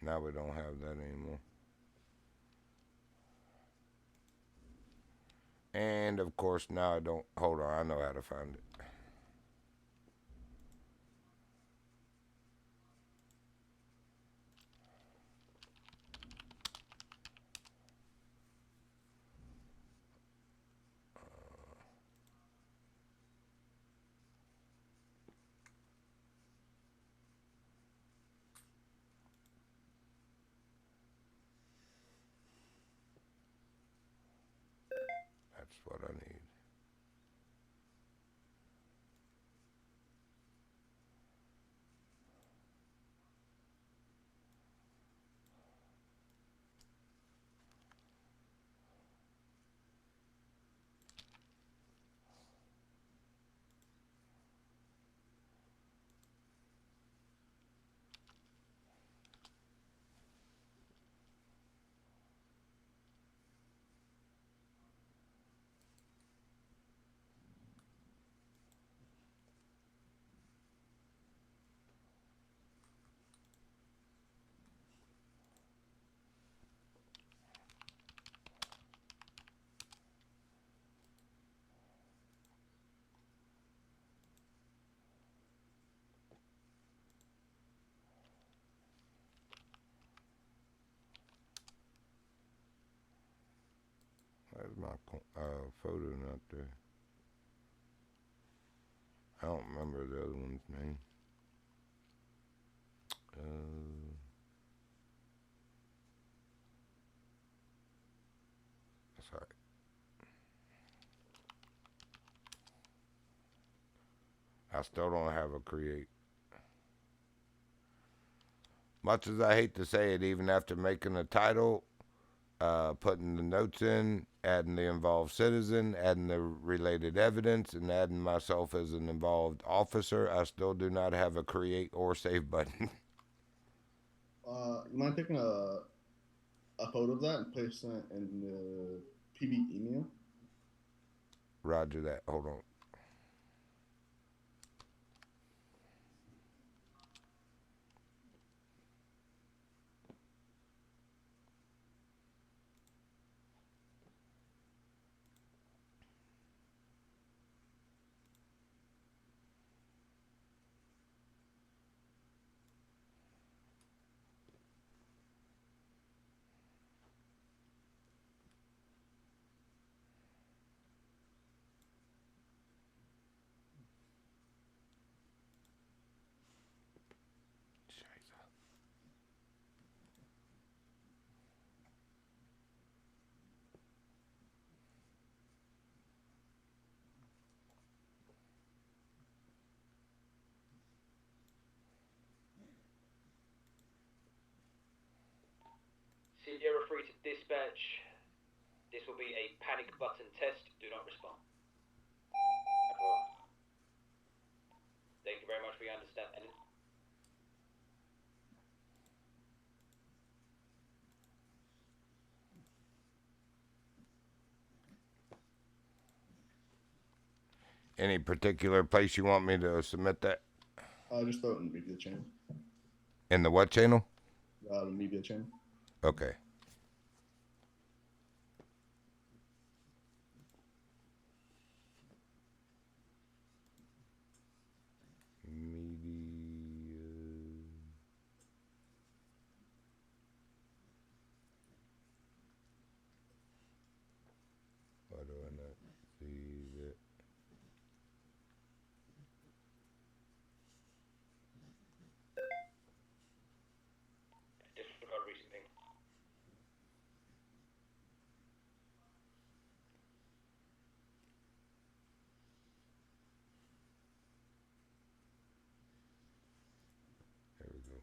Now we don't have that anymore. And of course now I don't. Hold on, I know how to find it. That's what I need. Where's my photo not there? I don't remember the other one's name. Sorry. I still don't have a create. Much as I hate to say it, even after making a title, putting the notes in, adding the involved citizen, adding the related evidence, and adding myself as an involved officer, I still do not have a create or save button. You mind taking a photo of that and placing it in the PB email? Roger that. Hold on. free to dispatch. This will be a panic button test. Do not respond. Thank you very much for your understanding. Any particular place you want me to submit that? Just throw it in the media channel. In the what channel? The media channel. Okay. Why do I not see that? Disregard recent thing. There we go.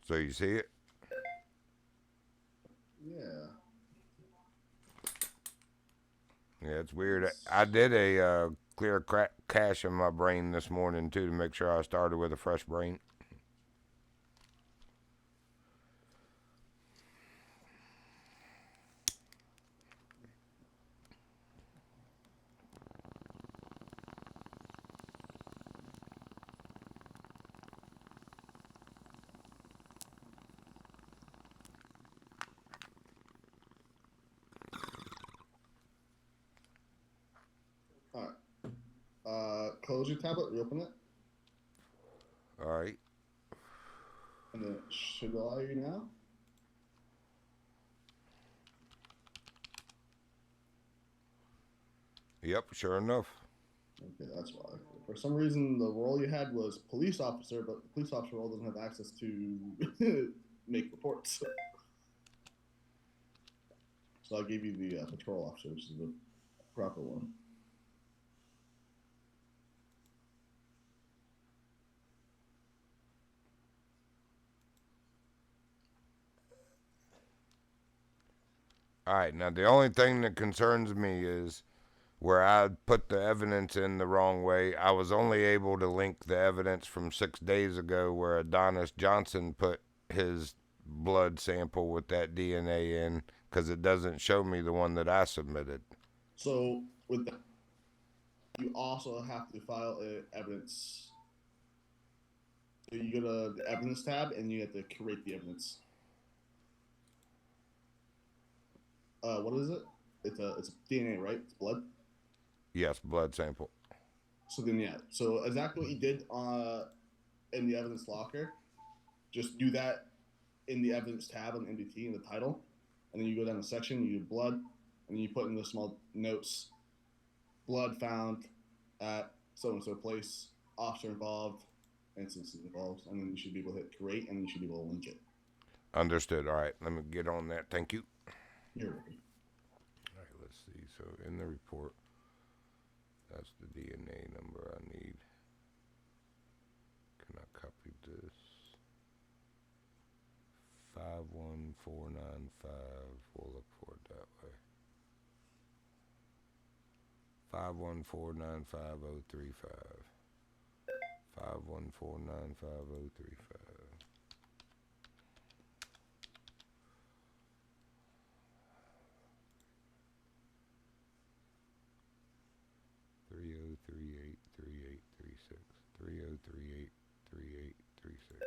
So you see it? Yeah. Yeah, it's weird. I did a clear cache in my brain this morning, too, to make sure I started with a fresh brain. Alright. Close your tablet, reopen it. Alright. And then it should allow you now. Yep, sure enough. Okay, that's why. For some reason, the role you had was police officer, but the police officer role doesn't have access to make reports. So I gave you the patrol officer, which is the proper one. All right, now the only thing that concerns me is where I put the evidence in the wrong way. I was only able to link the evidence from 6 days ago where Adonis Johnson put his blood sample with that DNA in, because it doesn't show me the one that I submitted. So with that, you also have to file evidence. So you go to the evidence tab and you have to curate the evidence. What is it? It's DNA, right? It's blood. Yes, blood sample. So then, yeah. So exactly what you did in the evidence locker, just do that in the evidence tab on MDT in the title, and then you go down the section, you do blood, and you put in the small notes, blood found at so-and-so place, officer involved, instances involved, and then you should be able to hit create, and you should be able to link it. Understood. All right, let me get on that. Thank you. You're welcome. All right, let's see. So in the report, that's the DNA number I need. Can I copy this? 51495. We'll look for it that way. 5149535. 5149535. 30383836. 30383836.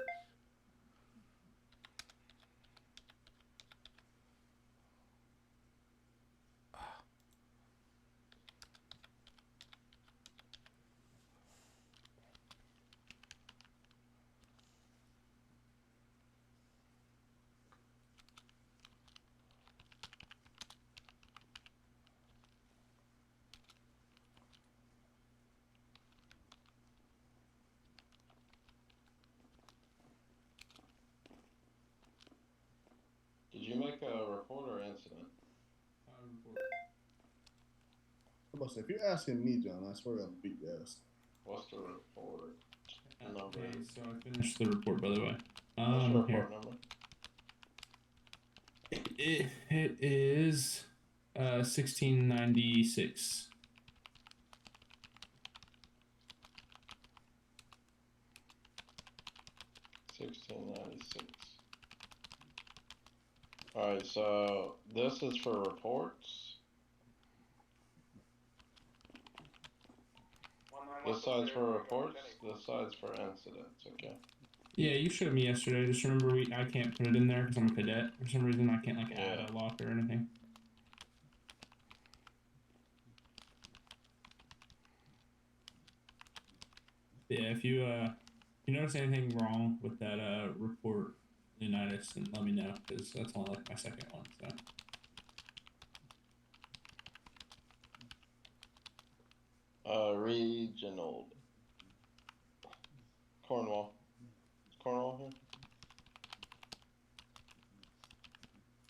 Listen, if you're asking me, John, I swear I'll beat your ass. What's the report number? Okay, so I finished the report, by the way. What's your report Here. number? It is 1696. Alright, so this is for reports. This side's for reports, this side's for incidents, okay? Yeah, you showed me yesterday. Just remember, I can't put it in there because I'm a cadet. For some reason, I can't like add a lock or anything. Yeah, if you notice anything wrong with that report, Leonidas, then let me know because that's only like my second one. So. Regional. Cornwall. Is Cornwall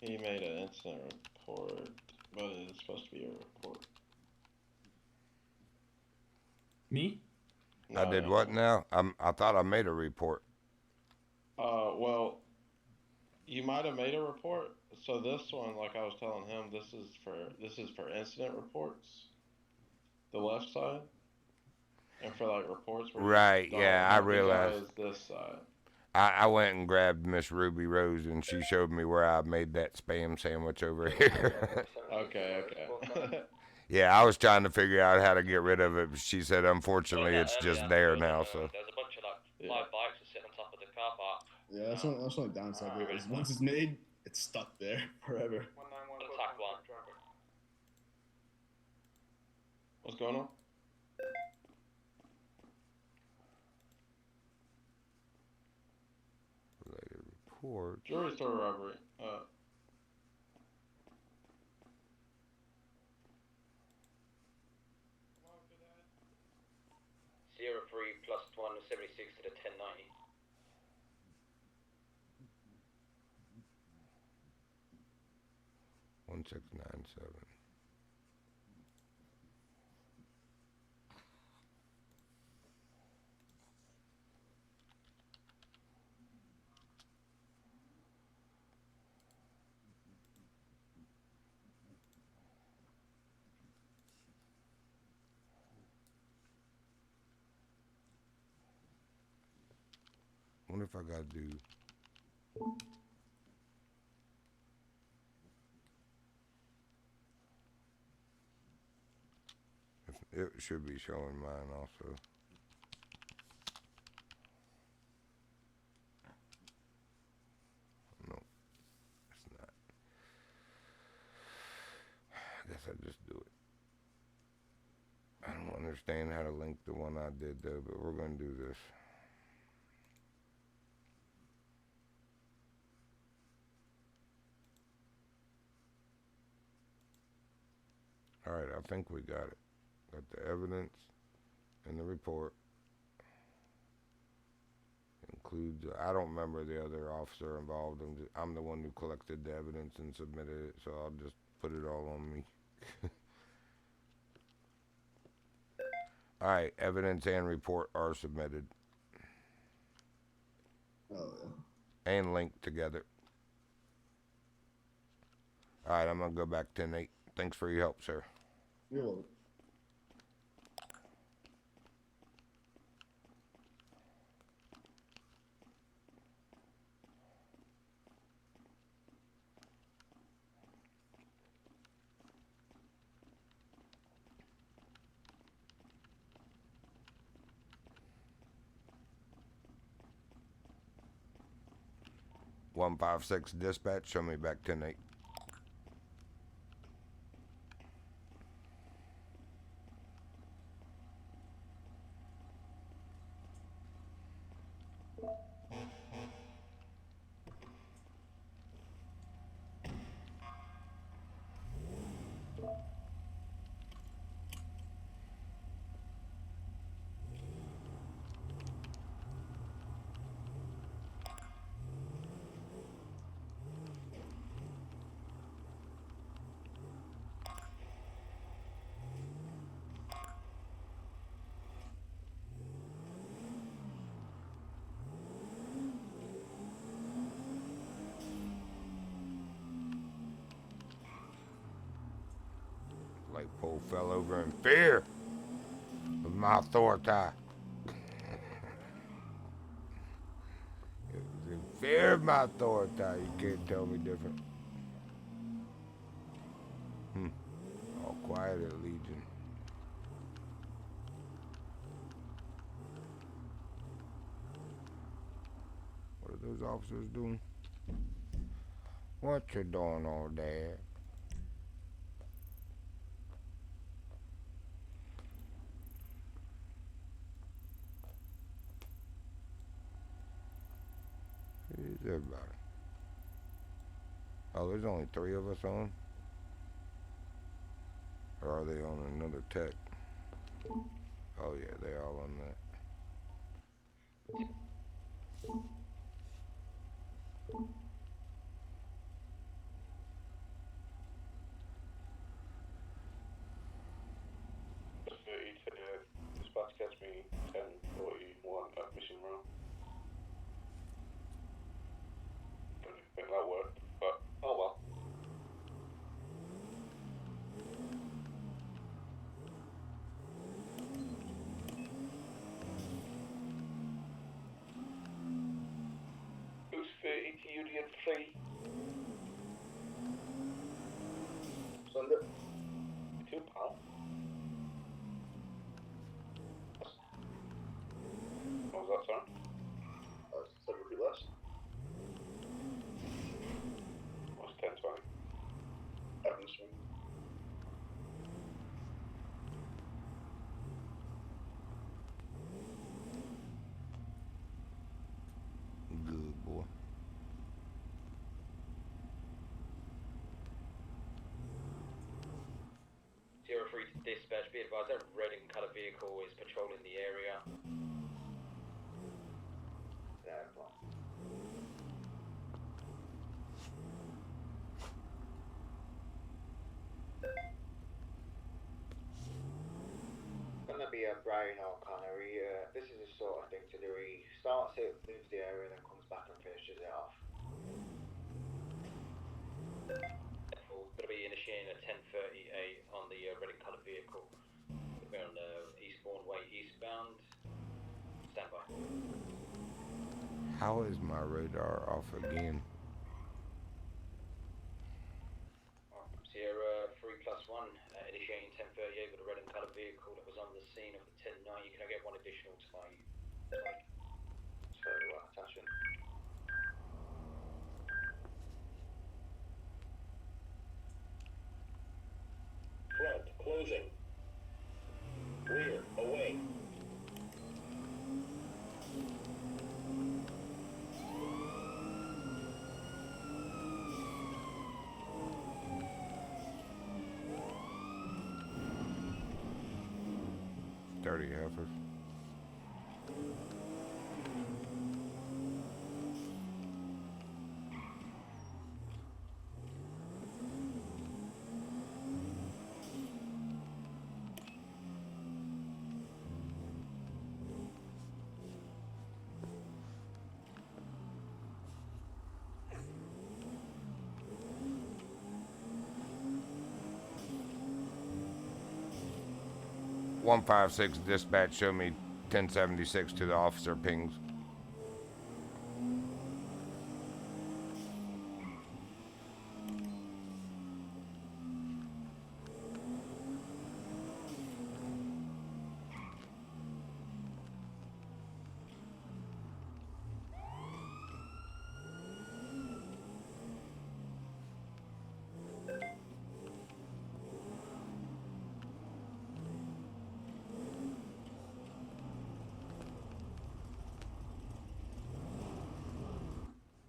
here? He made an incident report, but it is supposed to be a report. Me? I did what now? I thought I made a report. Well, you might have made a report. So this one, like I was telling him, this is for incident reports. The left side, and for like reports. Where Right. Yeah, I realized. This side. I went and grabbed Miss Ruby Rose, and she showed me where I made that spam sandwich over here. Okay. Yeah, I was trying to figure out how to get rid of it, but she said unfortunately it's just there now. So. There's a bunch of like 5 bikes that sit on top of the car park. Yeah, that's the only downside. Is once it's made, it's stuck there forever. Attack 1. What's going on? Related report. Jewelry store robbery. Sierra 3 plus 176 to the 1090. One 697. Wonder if I gotta do. It should be showing mine also. No, it's not. I guess I just do it. I don't understand how to link the one I did though, but we're gonna do this. All right, I think we got it. Got the evidence in the report. Includes, I don't remember the other officer involved. I'm the one who collected the evidence and submitted it, so I'll just put it all on me. All right, evidence and report are submitted. Oh, yeah. And linked together. All right, I'm going to go back to Nate. Thanks for your help, sir. You're welcome. One 156 dispatch, show me back to Nate. Flagpole fell over in fear of my authority. It was in fear of my authority. You can't tell me different. All quiet at Legion. What are those officers doing? What you doing all day? Where's everybody? Oh, there's only 3 of us on? Or are they on another tech? Oh yeah, they all on that. Dispatch catch me 10:41 at Mission Row. Don't think that worked, but oh well. Who's 30 to Union 3? Send it. 2 pal. What was that, sorry? Said repeat less. What's 10:20? Evans Swing. Good boy. Sierra 3 to dispatch, be advised a red and colour vehicle is patrolling the area. Gonna be a Brian O'Connor. This is the sort of thing to do. He starts it, moves the area, and then comes back and finishes it off. Going to be initiating at 10:38 on the red and colour vehicle. We're on Eastbourne Way eastbound. Stand by. How is my radar off again? Sierra 3+1 initiating 10:38 with a red and colour vehicle that was on the scene of the 10:9. You can get one additional to my. So, attention. Front, closing. Rear, away. Dirty heifers. (156) dispatch, show me 1076 to the officer pings.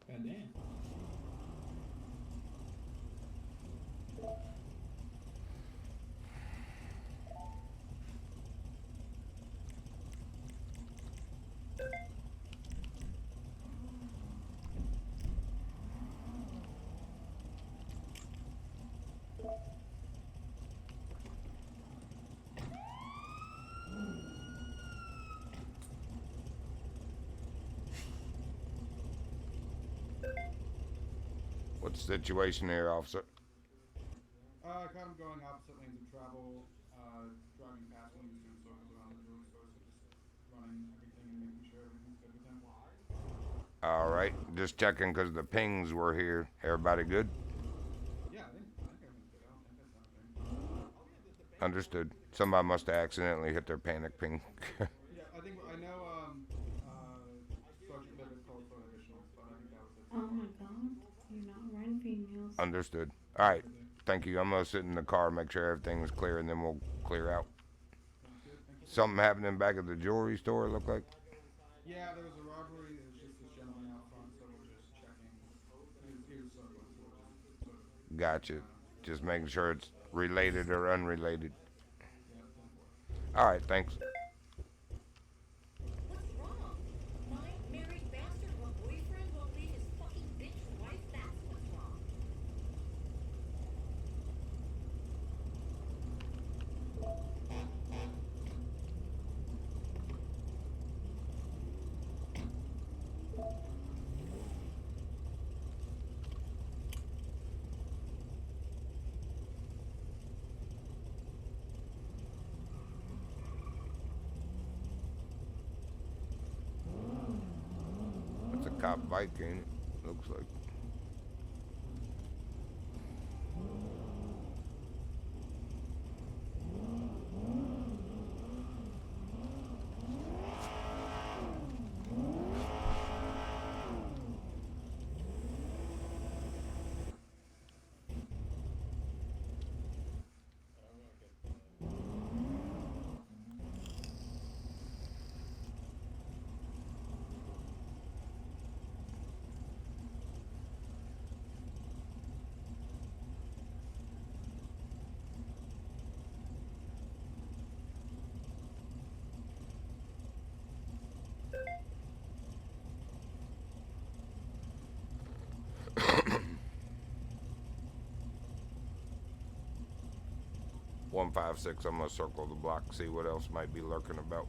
God damn. What's the situation here, officer? Kind of going opposite lanes of travel, driving past one, he's doing circles around the jewelry store, so just running everything and making sure everything's good with him. All right, just checking because the pings were here. Everybody good? Yeah, I think everything's good. I don't think that's anything. Understood. Somebody must have accidentally hit their panic ping. Yeah, I know Sergeant Vivid called for additionals, but I think that was it. Oh my god, you're not running females. Understood. All right, thank you. I'm gonna sit in the car, make sure everything's clear, and then we'll clear out. Something happening back at the jewelry store, it looked like? Yeah, there was a robbery. It was just this gentleman out front, so we're just checking. He was circling, so we're just sort of... Gotcha. Just making sure it's related or unrelated. All right, thanks. What's wrong? My married bastard boyfriend will be his fucking bitch wife? That's what's wrong. It's a cop bike, ain't it? Looks like. .156, I'm gonna circle the block, see what else might be lurking about.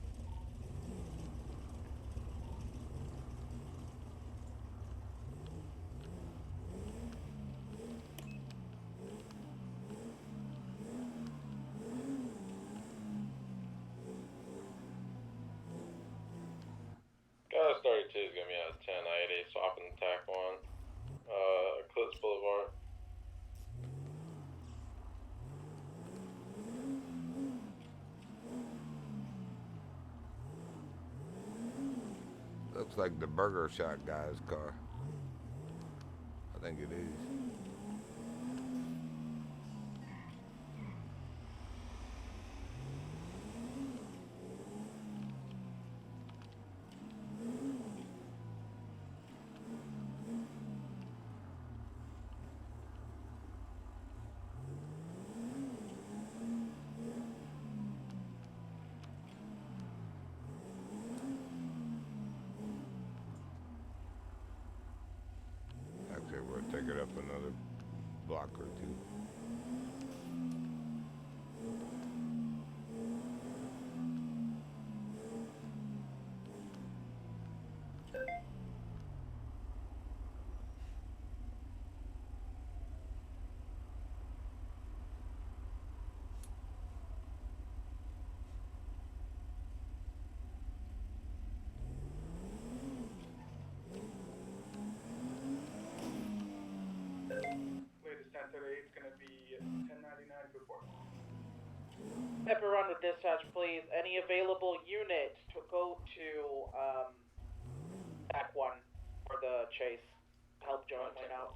Gas 32 is gonna be at 1080, swapping the TAC 1. Eclipse Boulevard. Looks like the burger shot guy's car. I think it is. Actually, we'll take it up another block or two. Latest 10:30, it's gonna be 1099 before. Pepper run with dispatch, please. Any available unit to go to Act 1 for the chase. Help Joan point out.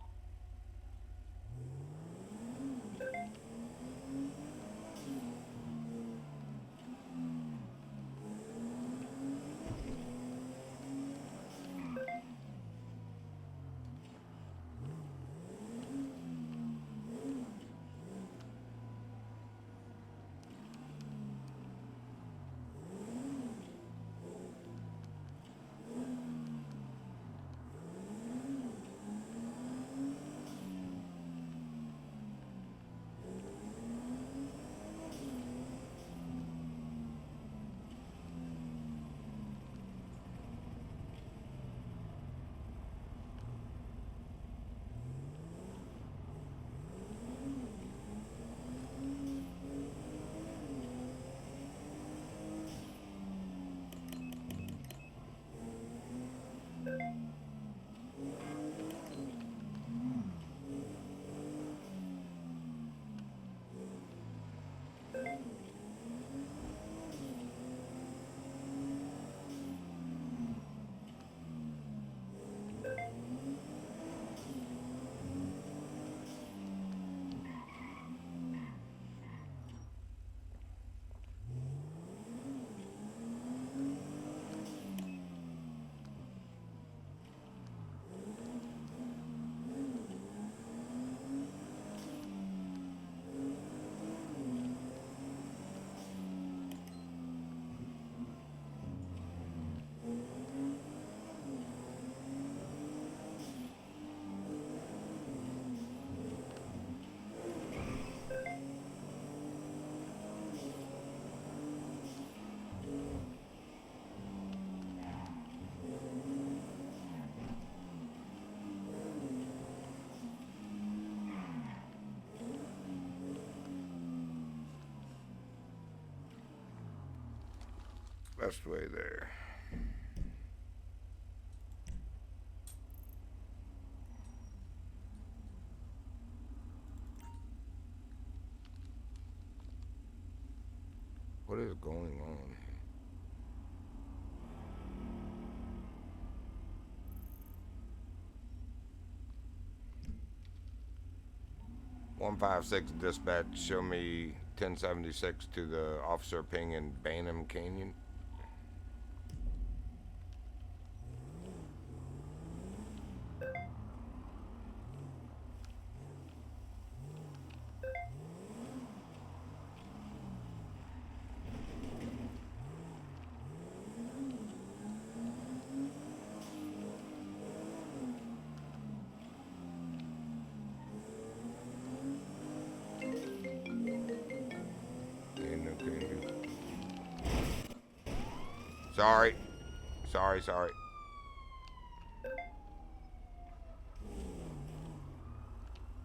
Expressway there. What is going on here? 156 dispatch, show me 1076 to the officer ping in Banham Canyon. Sorry. Sorry.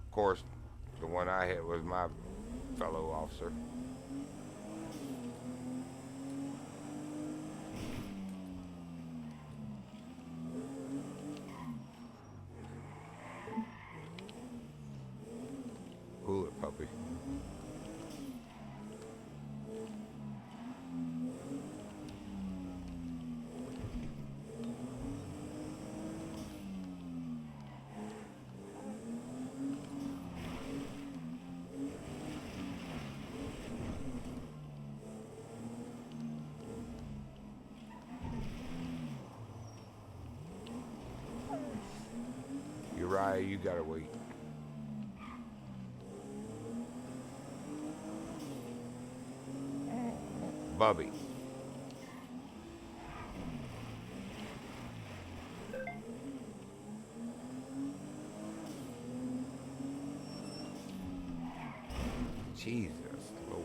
Of course, the one I hit was my fellow officer. Cool it, puppy. Uriah, you gotta wait. Bubby. Jesus Lord.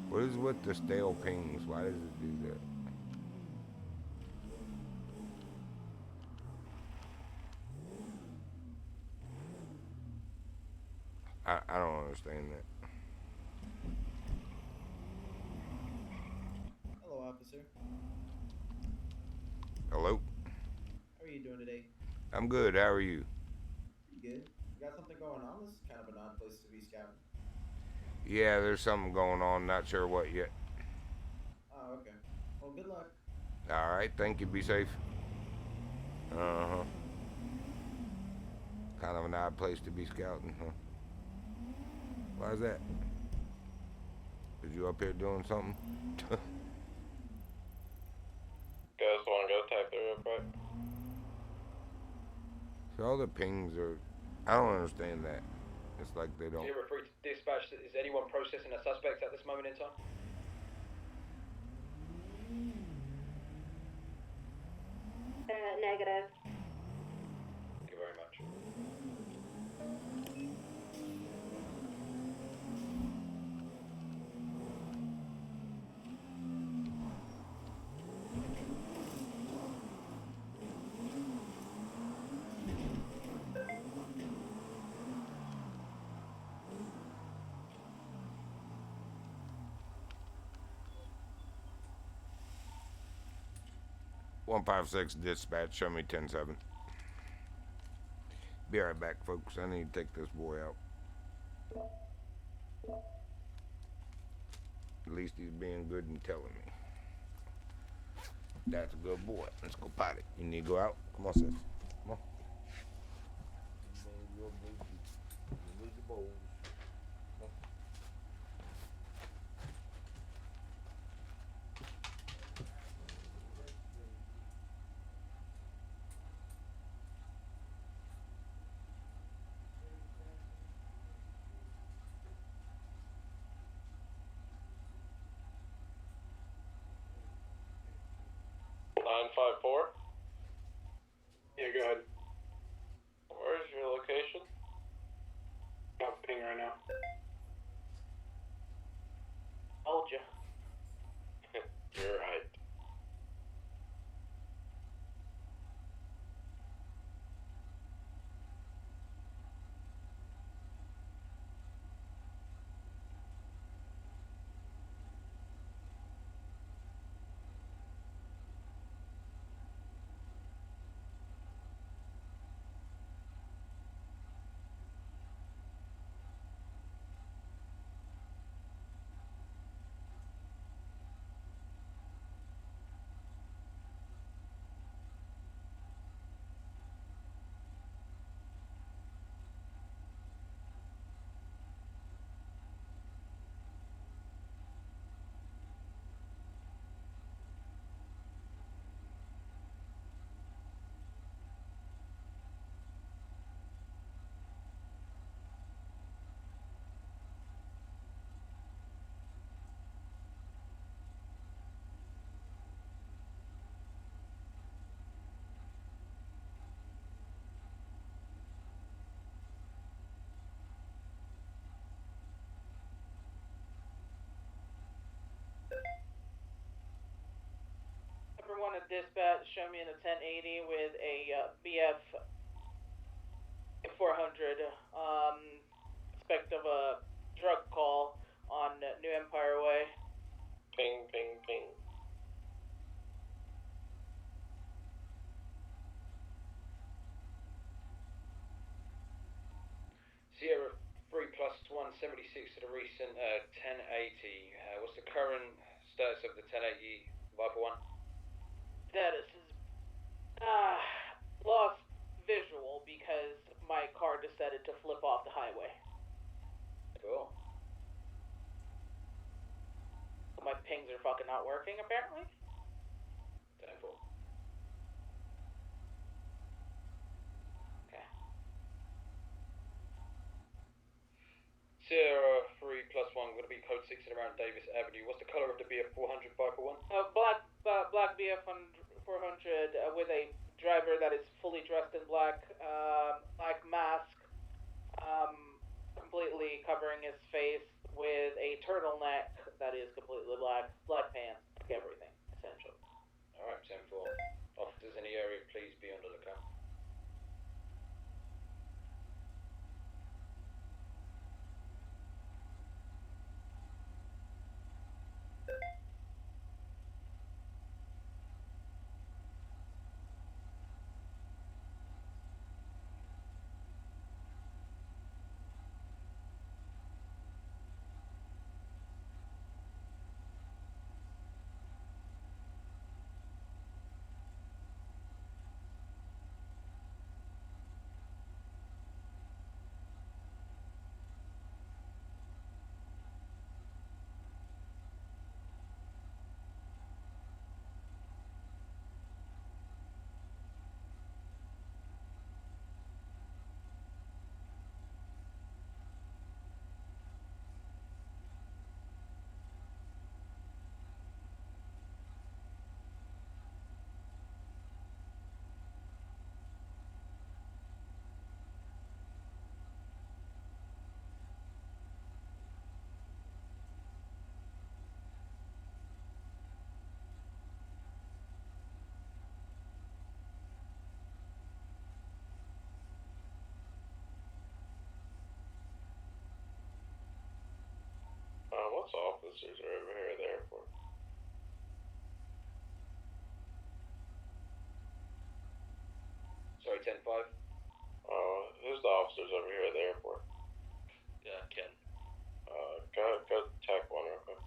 What is with the stale pings? Why does it do that? I don't understand that. Hello, officer. Hello? How are you doing today? I'm good. How are you? Pretty good. You got something going on? This is kind of an odd place to be scouting. Yeah, there's something going on. Not sure what yet. Oh, okay. Well, good luck. All right. Thank you. Be safe. Uh-huh. Kind of an odd place to be scouting, huh? Why is that? Is you up here doing something? Guys want to go type through real quick? So all the pings are... I don't understand that. It's like they don't... 03 to dispatch, is anyone processing a suspect at this moment in time? Negative. Thank you very much. One 156 dispatch, show me 10-7. Be right back, folks. I need to take this boy out. At least he's being good and telling me. That's a good boy. Let's go potty. You need to go out? Come on, sis. Come on. Yeah, go ahead. Where's your location? I'm ping right now. Told you. You're right. dispatch, show me in the 1080 with a BF 400. Expect of a drug call on New Empire Way. Ping, ping, ping. Sierra 3 plus 176 to the recent 1080. What's the current status of the 1080 Viper 1? Status is lost visual because my car decided to flip off the highway. Cool. My pings are fucking not working apparently. 10-4. Okay. Sierra 3 plus 1, going to be code 6 and around Davis Avenue. What's the colour of the BF 400 Viper 1? Black BF 400 with a driver that is fully dressed in black, black mask, completely covering his face with a turtleneck that is completely black, black pants, everything, essentially. Alright, 10-4. Officers in the area, please be on the lookout. What's officers are over here at the airport? Sorry, 10-5. Who's the officers over here at the airport? Yeah, Ken. Go tech one real quick.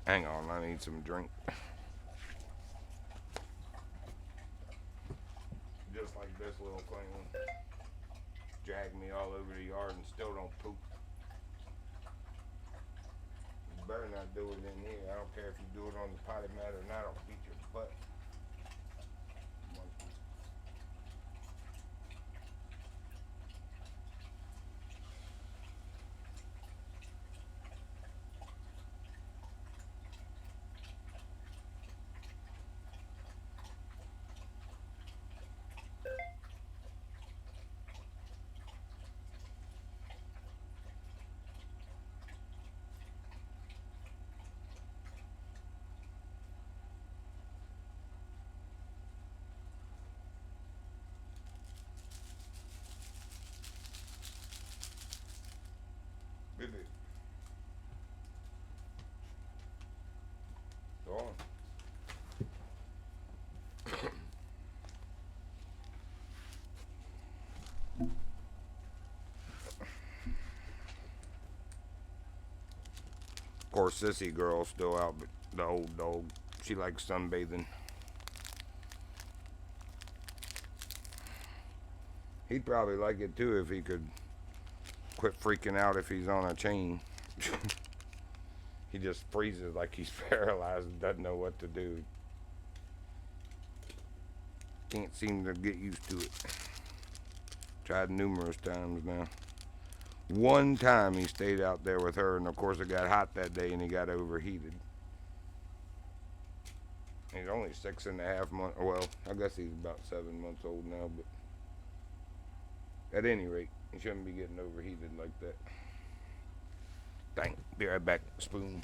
Hang on, I need some drink. Just like this little clown. Drag me all over the yard and still don't poop. You better not do it in here. I don't care if you do it on the potty mat or not. I'll beat your butt. Baby. Go on. Of course, sissy girl's still out, but the old dog, she likes sunbathing. He'd probably like it too if he could quit freaking out if he's on a chain. He just freezes like he's paralyzed and doesn't know what to do. Can't seem to get used to it. Tried numerous times now. One time he stayed out there with her, and of course it got hot that day and he got overheated. He's only 6.5 months, well, I guess he's about 7 months old now, but at any rate, he shouldn't be getting overheated like that. Dang, be right back, spoon.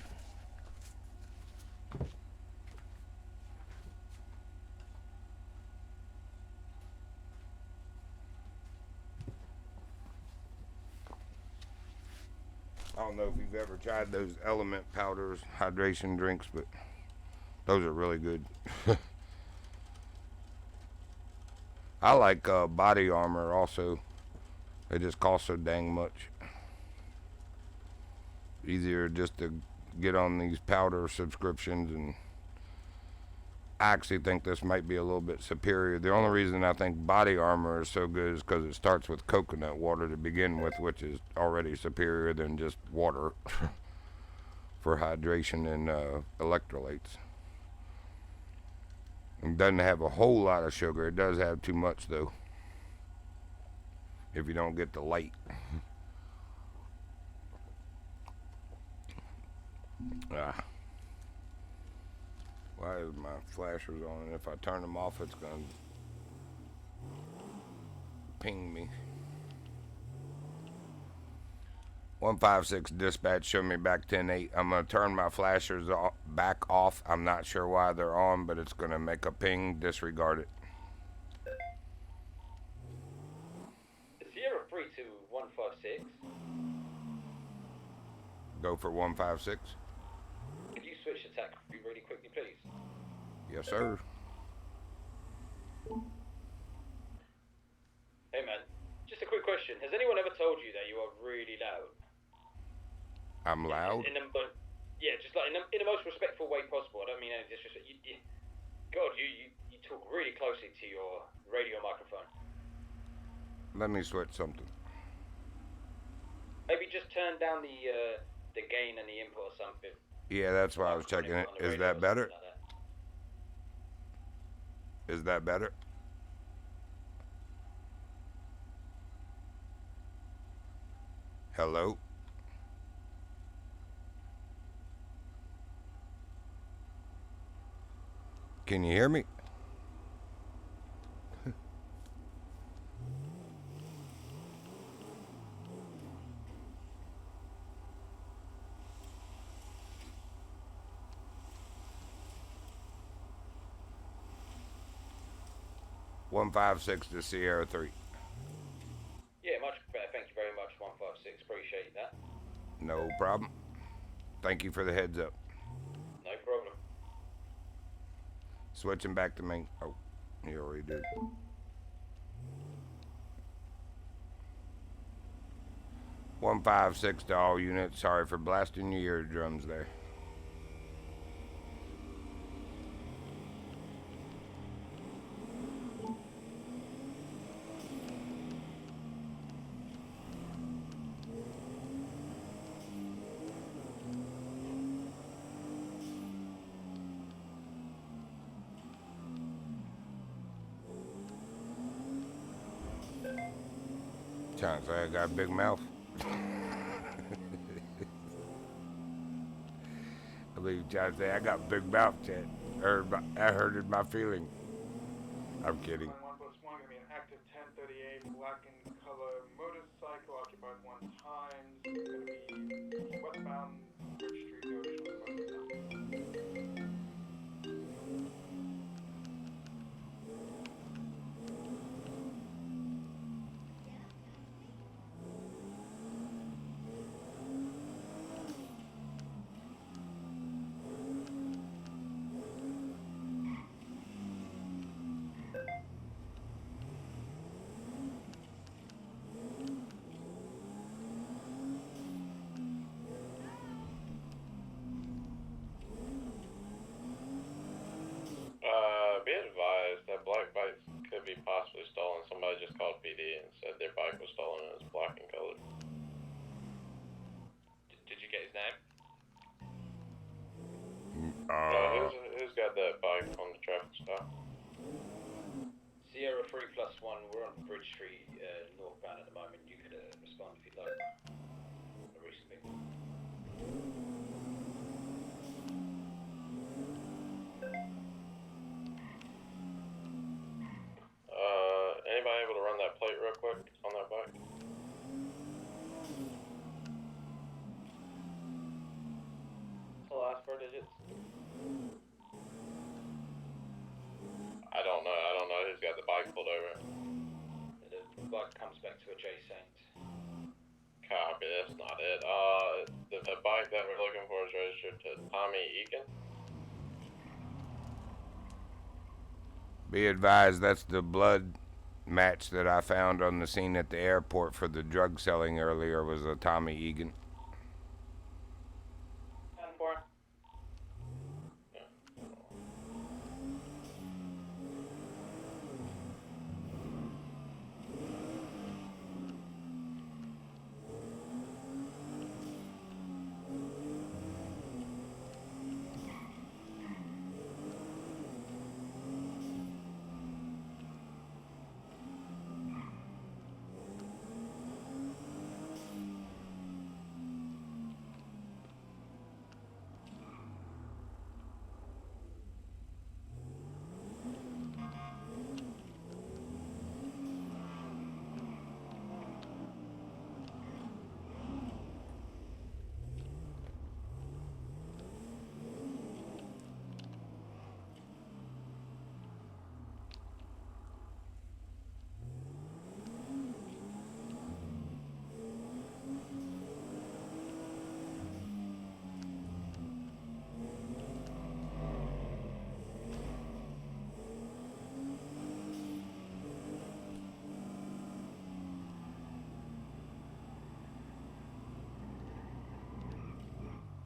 I don't know if you've ever tried those element powders, hydration drinks, but those are really good. I like Body Armor also. They just cost so dang much. Easier just to get on these powder subscriptions, and I actually think this might be a little bit superior. The only reason I think Body Armor is so good is because it starts with coconut water to begin with, which is already superior than just water for hydration and electrolytes. It doesn't have a whole lot of sugar. It does have too much though, if you don't get the light. Why is my flashers on? And if I turn them off, it's gonna ping me. 156 dispatch, show me back 10-8. I'm gonna turn my flashers back off. I'm not sure why they're on, but it's gonna make a ping. Disregard it. Sierra 3 to 156. Go for 156. Could you switch attack really quickly, please? Yes, sir. Hey man, just a quick question. Has anyone ever told you that you are really loud? I'm loud? Yeah, just like in the most respectful way possible. I don't mean any disrespect. God, you talk really closely to your radio microphone. Let me switch something. Maybe just turn down the gain and the input or something. Yeah, that's why I was checking it. Is that better? Is that better? Hello? Can you hear me? 156 to Sierra 3. Yeah, much better. Thank you very much, 156. Appreciate that. No problem. Thank you for the heads up. No problem. Switching back to main. Oh, you already did. (156) to all units. Sorry for blasting your eardrums there. Trying to say I got a big mouth. I believe you trying to say I got a big mouth, Chad. I hurted my feeling. I'm kidding. 1+1 gonna be an active 1038 black in color motorcycle occupied 1 time. Gonna be westbound Bridge Street, no additional requests. Be advised that black bike could be possibly stolen. Somebody just called PD and said their bike was stolen and it's black in color. Did you get his name? Who's got that bike on the traffic stop? Sierra 3+1, we're on Bridge Street, northbound at the moment. You could respond if you'd like. A recent thing. Anybody able to run that plate real quick on that bike? The last 4 digits. I don't know who's got the bike pulled over. The bike comes back to a J Saint. Copy, that's not it. The bike that we're looking for is registered to Tommy Egan. Be advised, that's the blood match that I found on the scene at the airport for the drug selling earlier was a Tommy Egan. 10-4.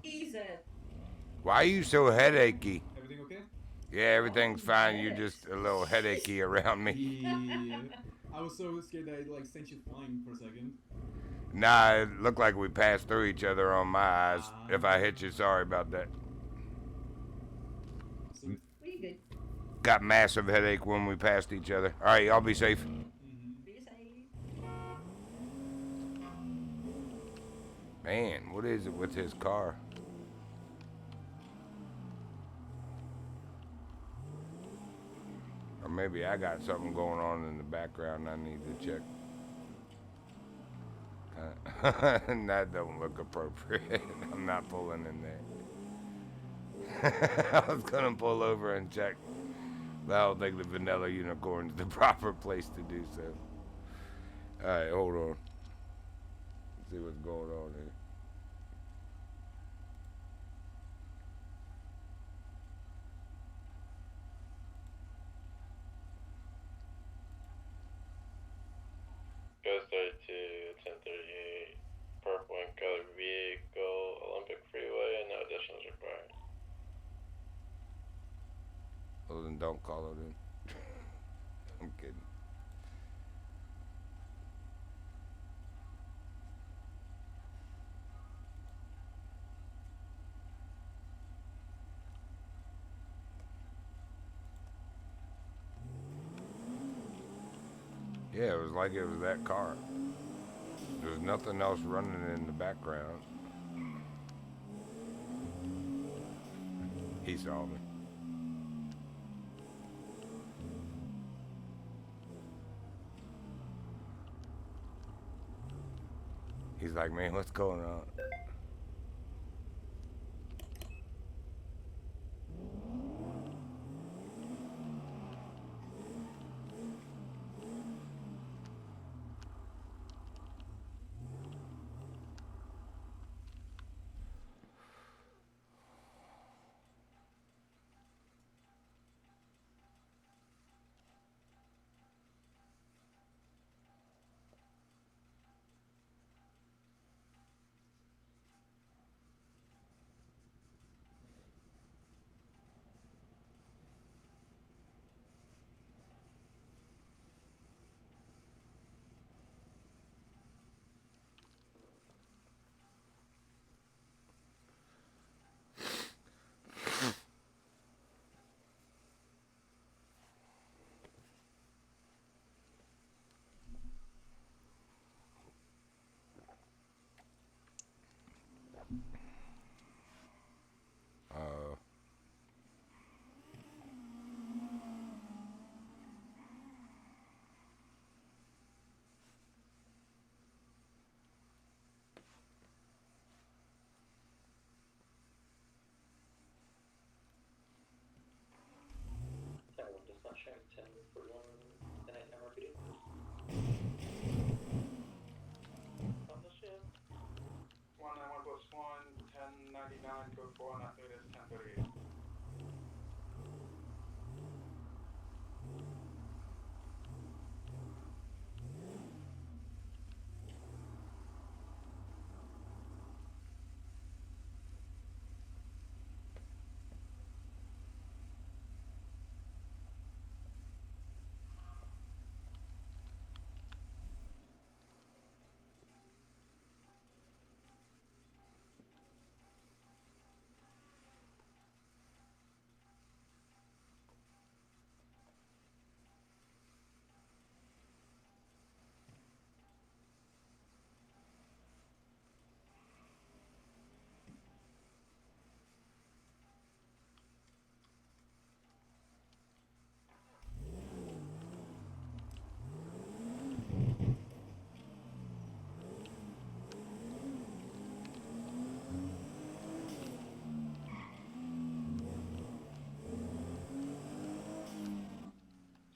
Easy. Why are you so headachy? Everything okay? Yeah, everything's fine. You're just a little headachy around me. Yeah. I was so scared that it like sent you flying for a second. Nah, it looked like we passed through each other on my eyes. If I hit you, sorry about that. We good. Got massive headache when we passed each other. All right, y'all be safe. Be safe. Man, what is it with his car? Or maybe I got something going on in the background I need to check. That don't look appropriate. I'm not pulling in there. I was gonna pull over and check, but I don't think the vanilla unicorn is the proper place to do so. Alright, hold on. Let's see what's going on here. Goes 32, 1038, purple and color vehicle, Olympic Freeway, no additions required. Well, then don't call it in. I'm kidding. Yeah, it was like it was that car. There's nothing else running in the background. He saw me. He's like, man, what's going on? Does not show 1041 and 8 RPD. On the ship. 191+1, 1099, code 4, not it is 1038.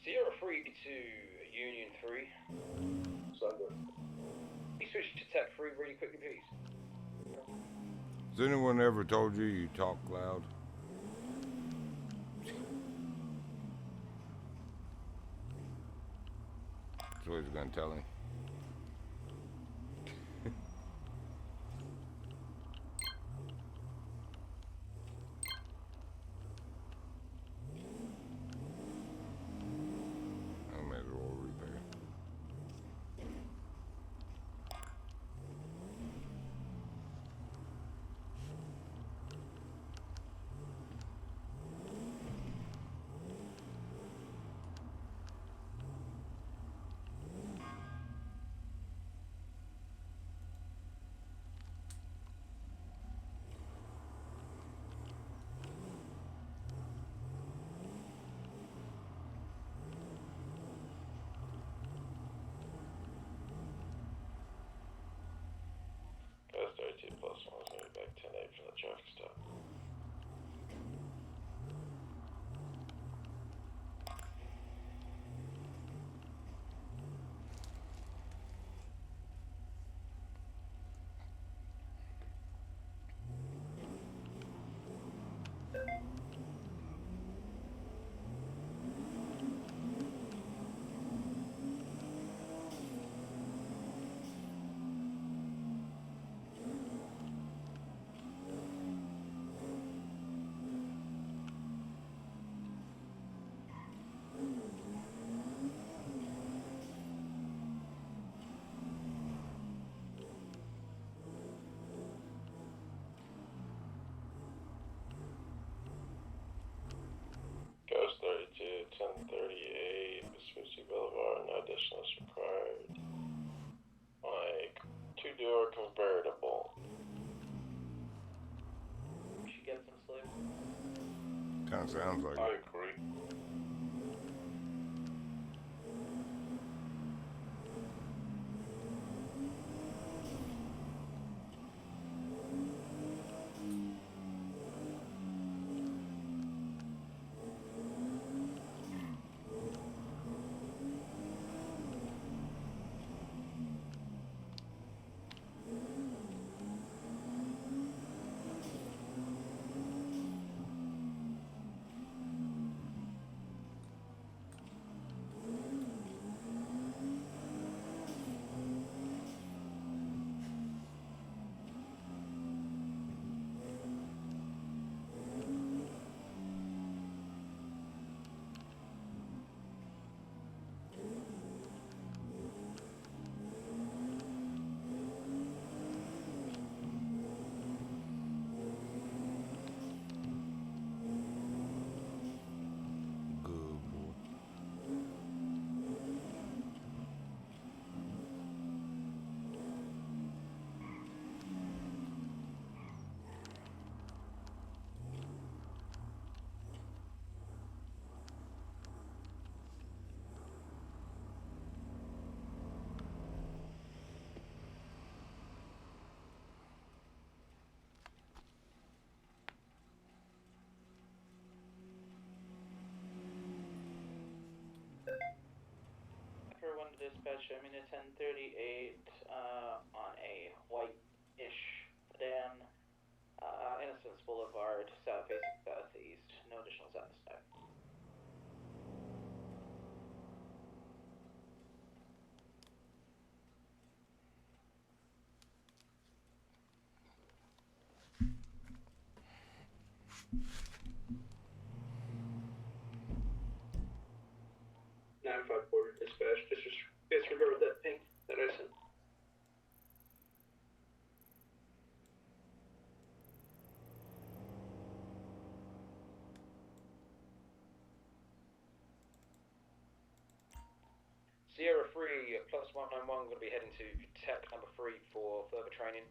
Sierra 3 to Union 3. So good. Can you switch to Tech 3 really quickly, please? Has anyone ever told you you talk loud? That's what he's gonna tell him. I might as well repair. Goes 32+1 is going to be back 10-8 for the traffic stop. Goes 32, 1038, Vespucci Boulevard, no additional is required. Mike. two-door convertible. We should get some sleep. Kind of sounds like I it. agree. Everyone to dispatch, I'm in a 1038 on a white-ish sedan, Innocence Boulevard, south-facing southeast. No additionals at this time. Border dispatch, disregard that ping that I sent. Sierra 3 plus 191 going to be heading to tech number 3 for further training.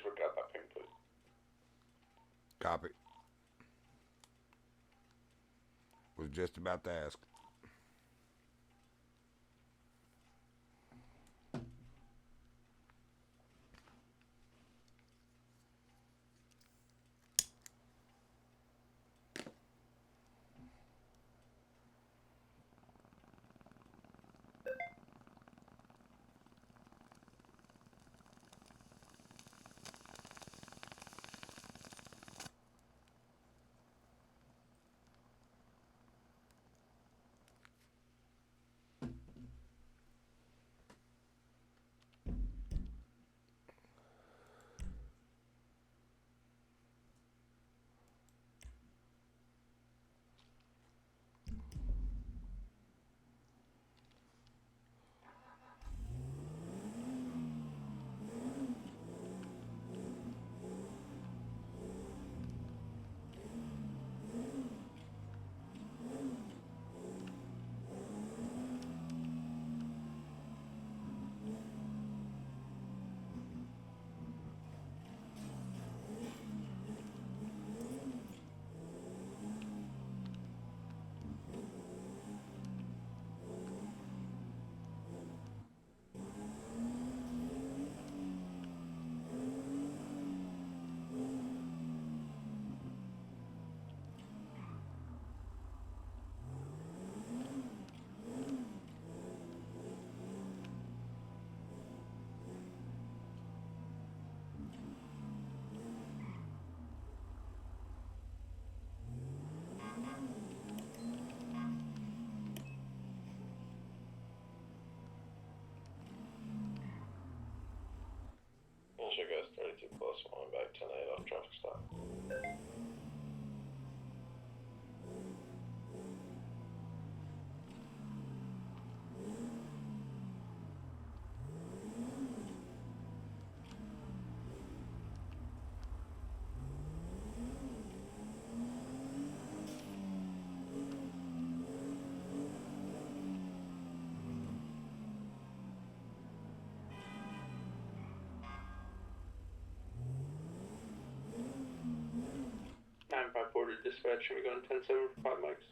disregard that ping, please. Copy. Was just about to ask. Sure, guys, 32 plus, one back 10-8 off traffic stop. Dispatch, are we going 10-7 for 5 mics?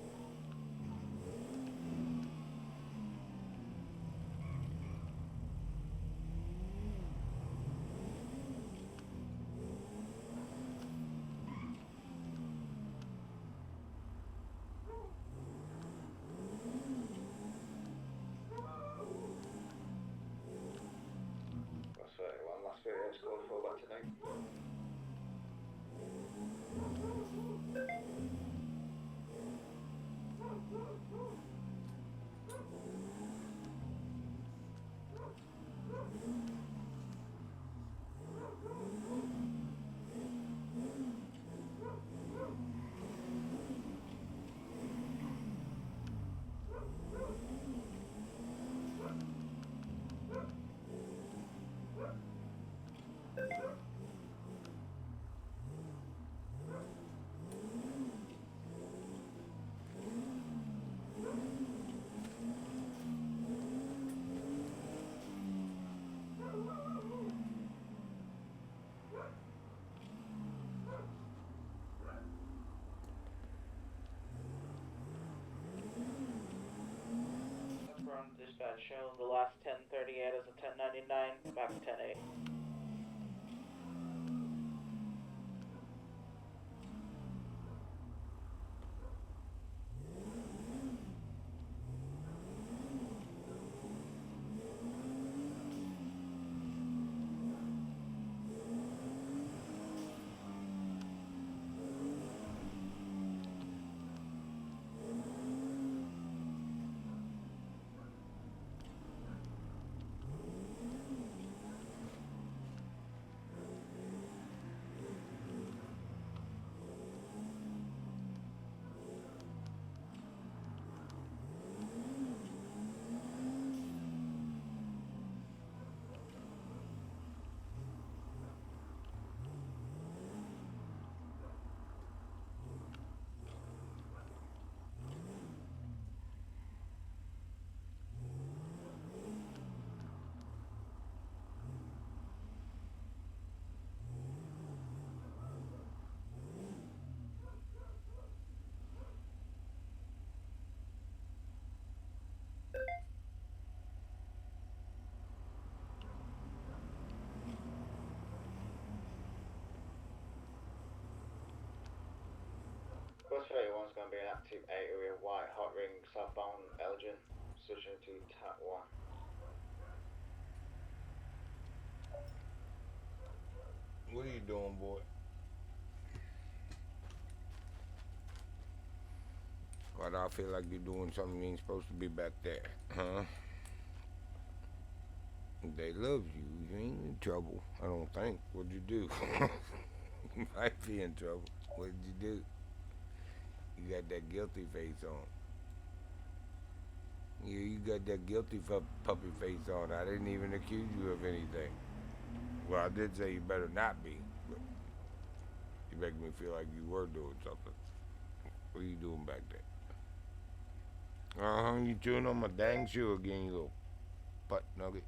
Last 31, last 38 scored for back to 9. Affirm dispatch shown the last 1038 as a 1099, back to 10-8. active 8 area, white hot ring, southbound Elgin, switching to TAT 1. What are you doing, boy? Why do I feel like you're doing something you ain't supposed to be back there, huh? They love you. You ain't in trouble, I don't think. What'd you do? You might be in trouble. What'd you do? You got that guilty face on. Yeah, you got that guilty puppy face on. I didn't even accuse you of anything. Well, I did say you better not be, but you make me feel like you were doing something. What are you doing back there? You chewing on my dang shoe again, you little butt nugget.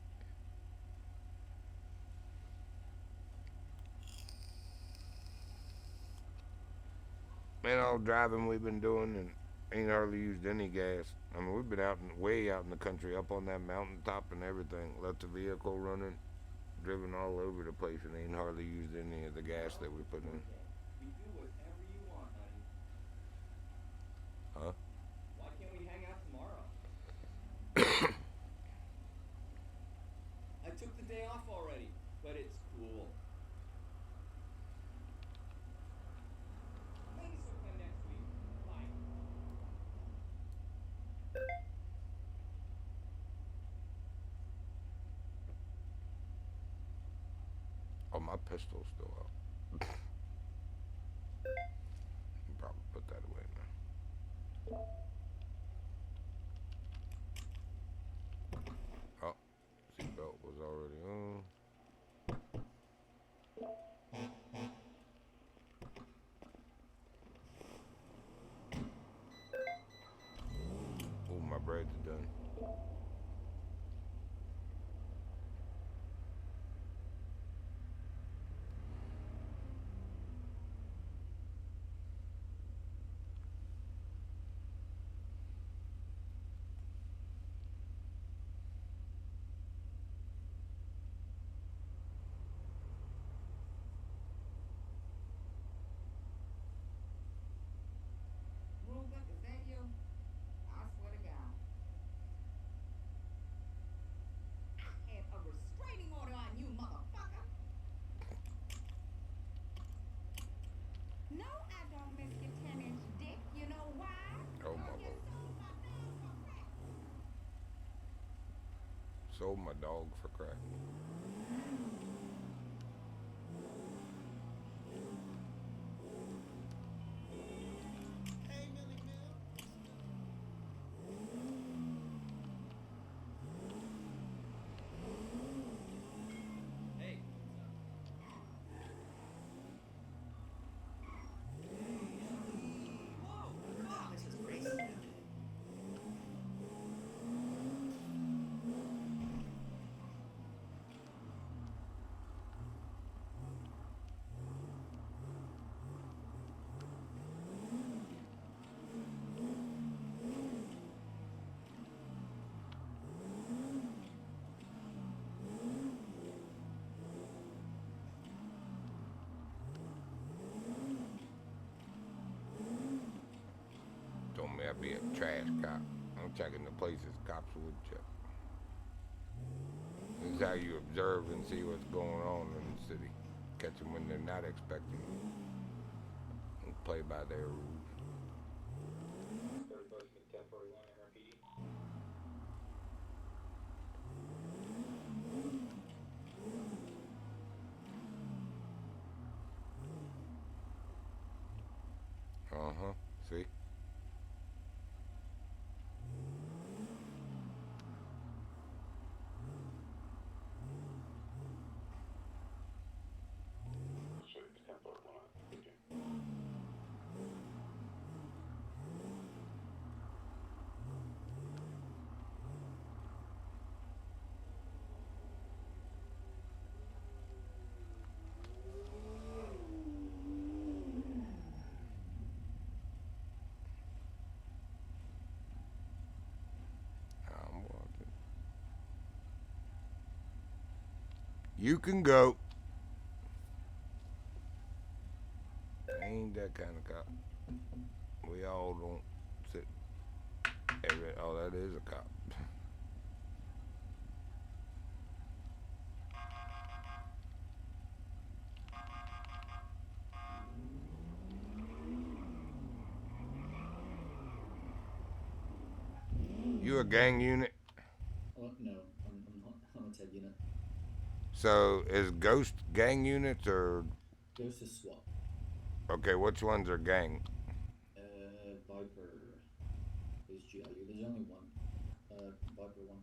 Man, all driving we've been doing and ain't hardly used any gas. I mean, we've been way out in the country, up on that mountaintop and everything. Left the vehicle running, driven all over the place, and ain't hardly used any of the gas that we put in. We do whatever you want, honey. Huh? Why can't we hang out tomorrow? I took the day off already, but it's cool. Maybe sometime next week. Bye. Oh, my pistol's still out. Probably put that away now. Oh, seatbelt was already on. Oh, my bread's done. Rupert, is that you? I swear to God. I have a restraining order on you, motherfucker. No, I don't miss your 10-inch dick. You know why? Oh, my Lord. Sold my dog for crack. Hey. Whoa! God, this is crazy. Told me I'd be a trash cop. I'm checking the places cops would check. This is how you observe and see what's going on in the city. Catch them when they're not expecting you. And play by their rules. Uh-huh. See? I'm watching. You can go. I ain't that kind of cop. We all don't you a gang unit? Oh, no, I'm not. I'm a TED unit. So is Ghost gang units or? Ghost is SWAT. Okay, which ones are gang? Viper is GIU. There's only one. Viper 1.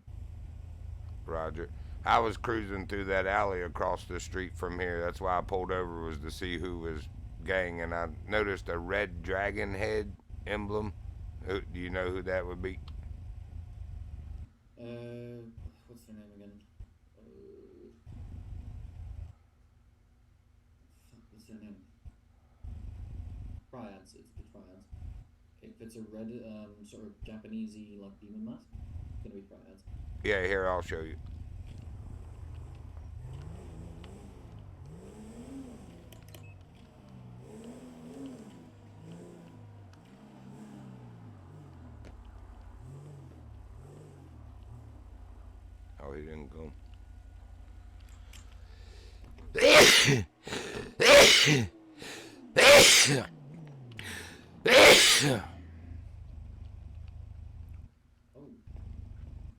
Roger. I was cruising through that alley across the street from here. That's why I pulled over, was to see who was gang, and I noticed a red dragon head emblem. Do you know who that would be? What's their name again? What's their name? Triads. It's the Triads. If it's a red, sort of Japanesey like demon mask, it's gonna be Triads. Yeah, here, I'll show you. Oh, he didn't go. Oh,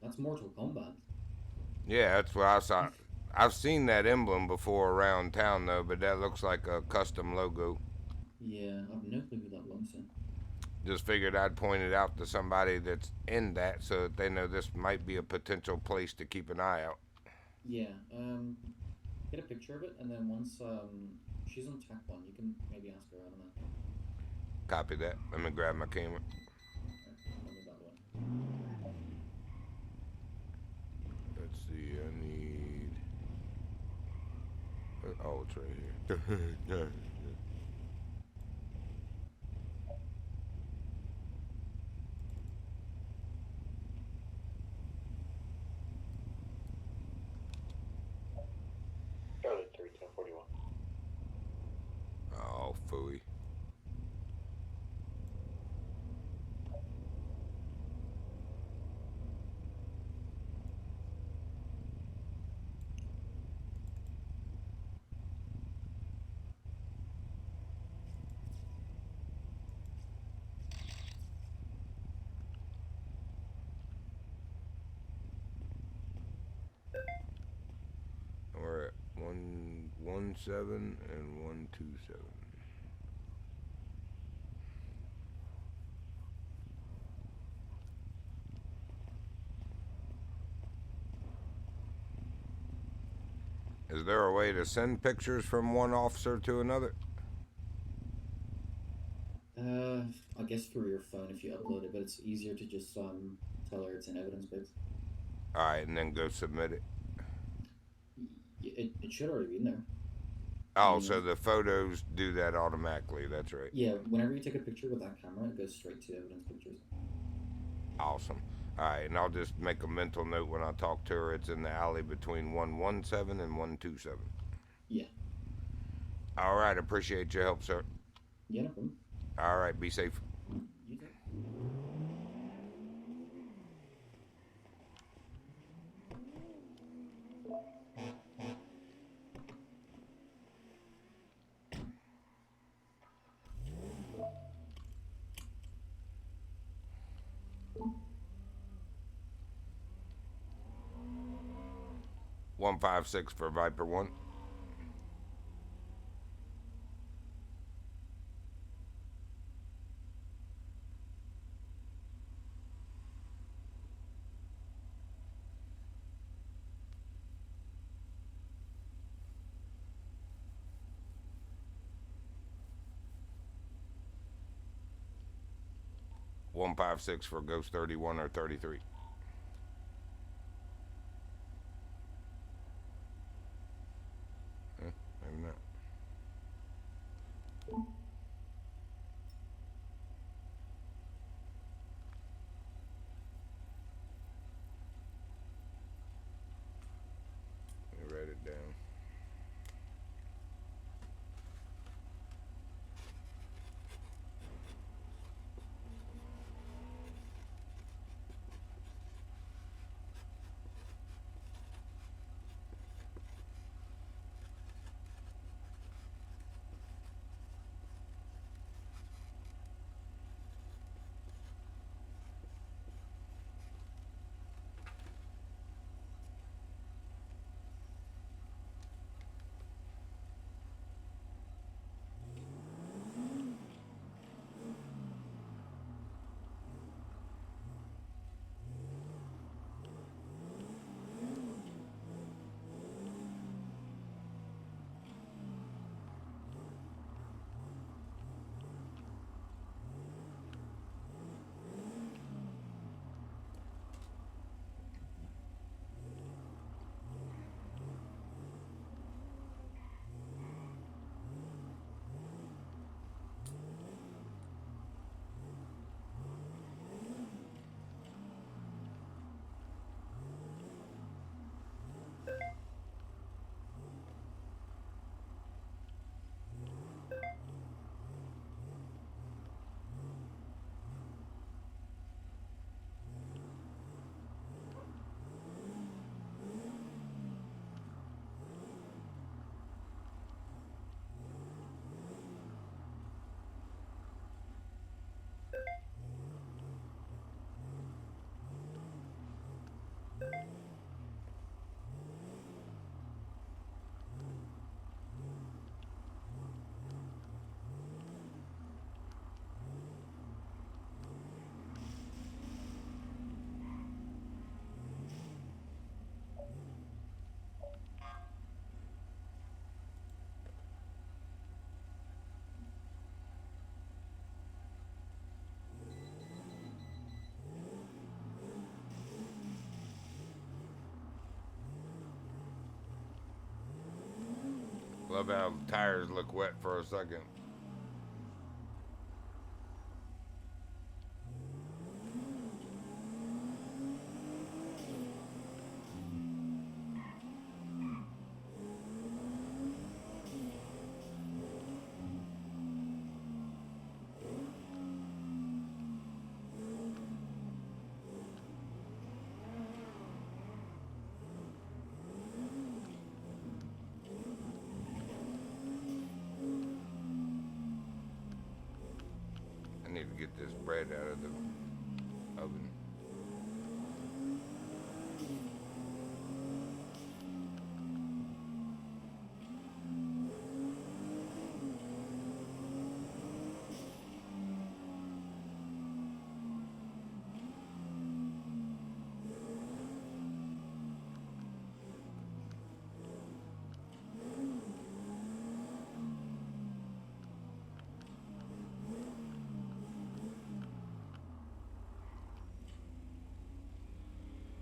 that's Mortal Kombat. Yeah, that's what I saw. I've seen that emblem before around town, though, but that looks like a custom logo. Yeah, I've no clue who that belongs to. Just figured I'd point it out to somebody that's in that so that they know this might be a potential place to keep an eye out. Yeah, get a picture of it, and then once she's on TAC 1, you can maybe ask her, I don't know. Copy that. Let me grab my camera. I'll move that way. Let's see, I need... Oh, it's right here. Charlie 3, 1041. Oh, phooey. We're at 117 and 127. Is there a way to send pictures from one officer to another? I guess through your phone if you upload it, but it's easier to just tell her it's an evidence base. Alright, and then go submit it. It should already be in there. Oh, so the photos do that automatically, that's right. Yeah, whenever you take a picture with that camera, it goes straight to evidence pictures. Awesome. Alright, and I'll just make a mental note when I talk to her. It's in the alley between 117 and 127. Yeah. Alright, appreciate your help, sir. Yeah, no problem. Alright, be safe. You too. One 156 for Viper 1. One 156 for Ghost 31 or 33. Maybe not. Let me write it down. love how the tires look wet for a second. I need to get this bread out of the oven.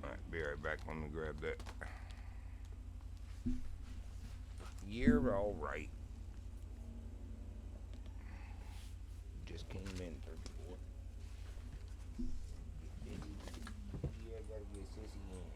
Alright, be right back. Let me grab that. You're alright. Just came in 34. Get busy. Yeah, I gotta get sissy in.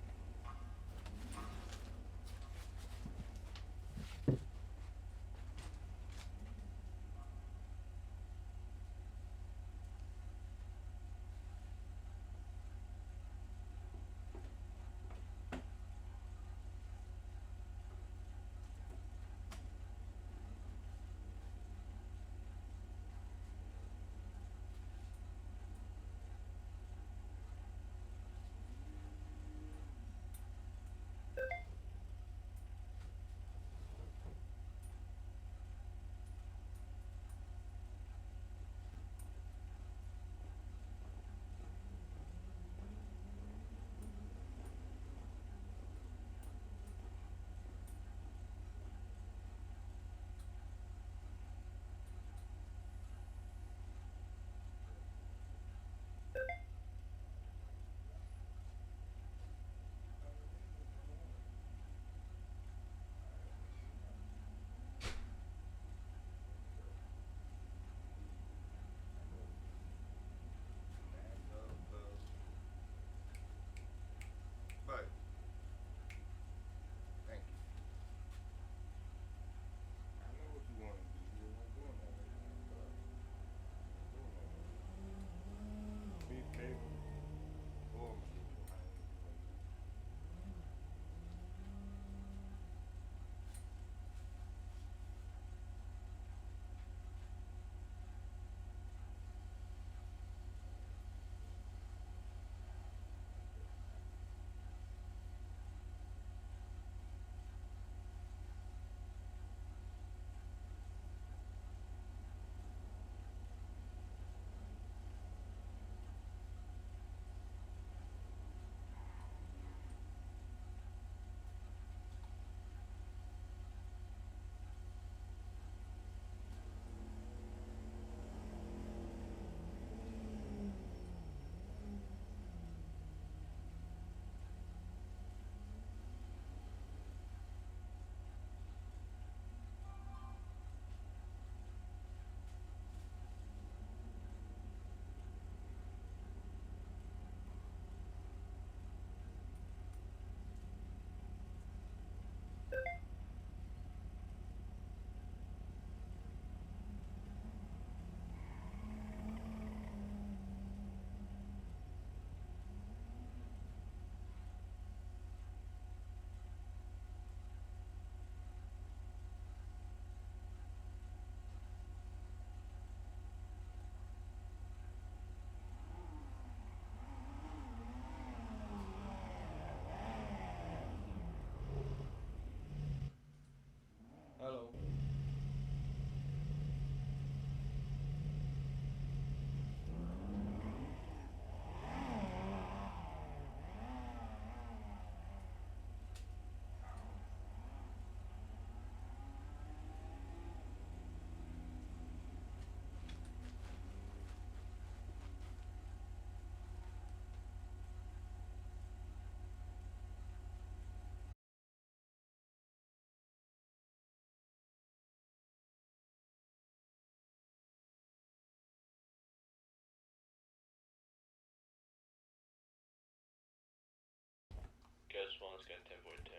Ghost 1's going 10.2.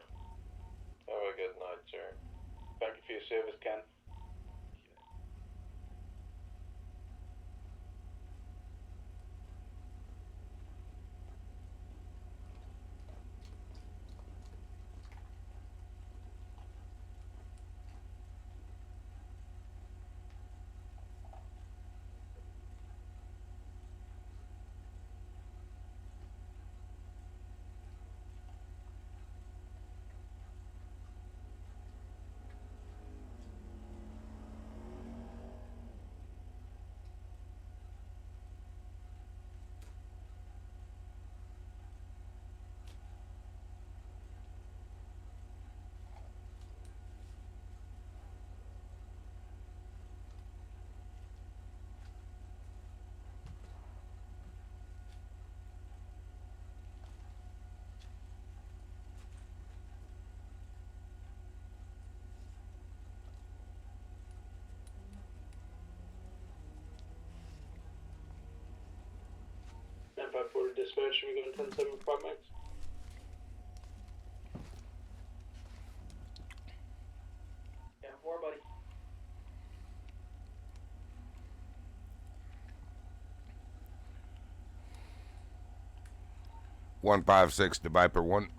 Have a good night, sir. Thank you for your service, Ken. Five forward dispatch, should we go to 10.7 max? Yeah, 4, buddy. One 156 to Viper 1.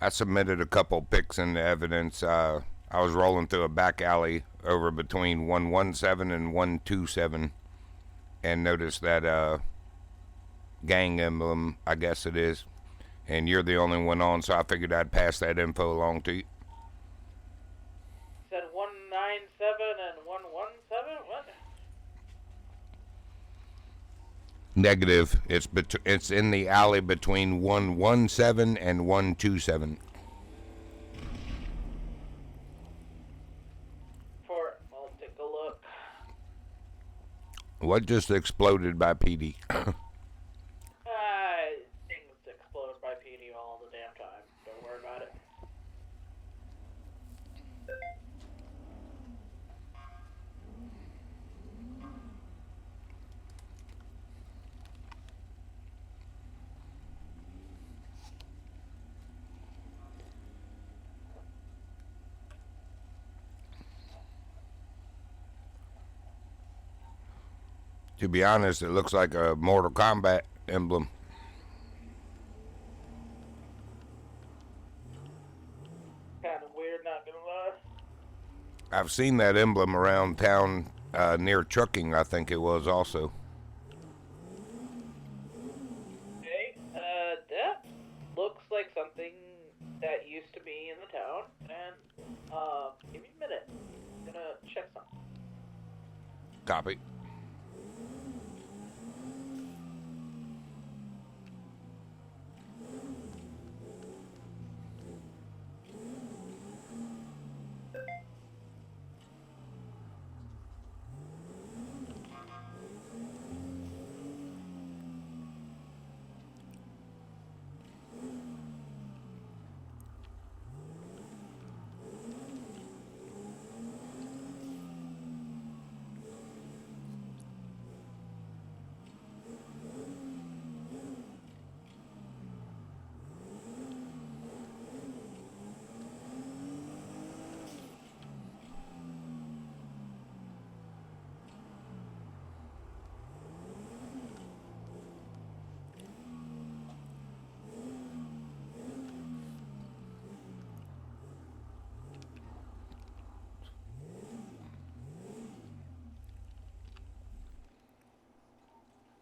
I submitted a couple pics in the evidence. I was rolling through a back alley over between 117 and 127 and noticed that gang emblem, I guess it is. And you're the only one on, so I figured I'd pass that info along to you. Said 197 and 117? What? Negative. It's in the alley between 117 and 127. I'll take a look. What just exploded by PD? Things explode by PD all the damn time. Don't worry about it. To be honest, it looks like a Mortal Kombat emblem. Kind of weird, not gonna lie. I've seen that emblem around town near Trucking, I think it was also. Okay, that looks like something that used to be in the town, and, give me a minute. I'm gonna check something. Copy.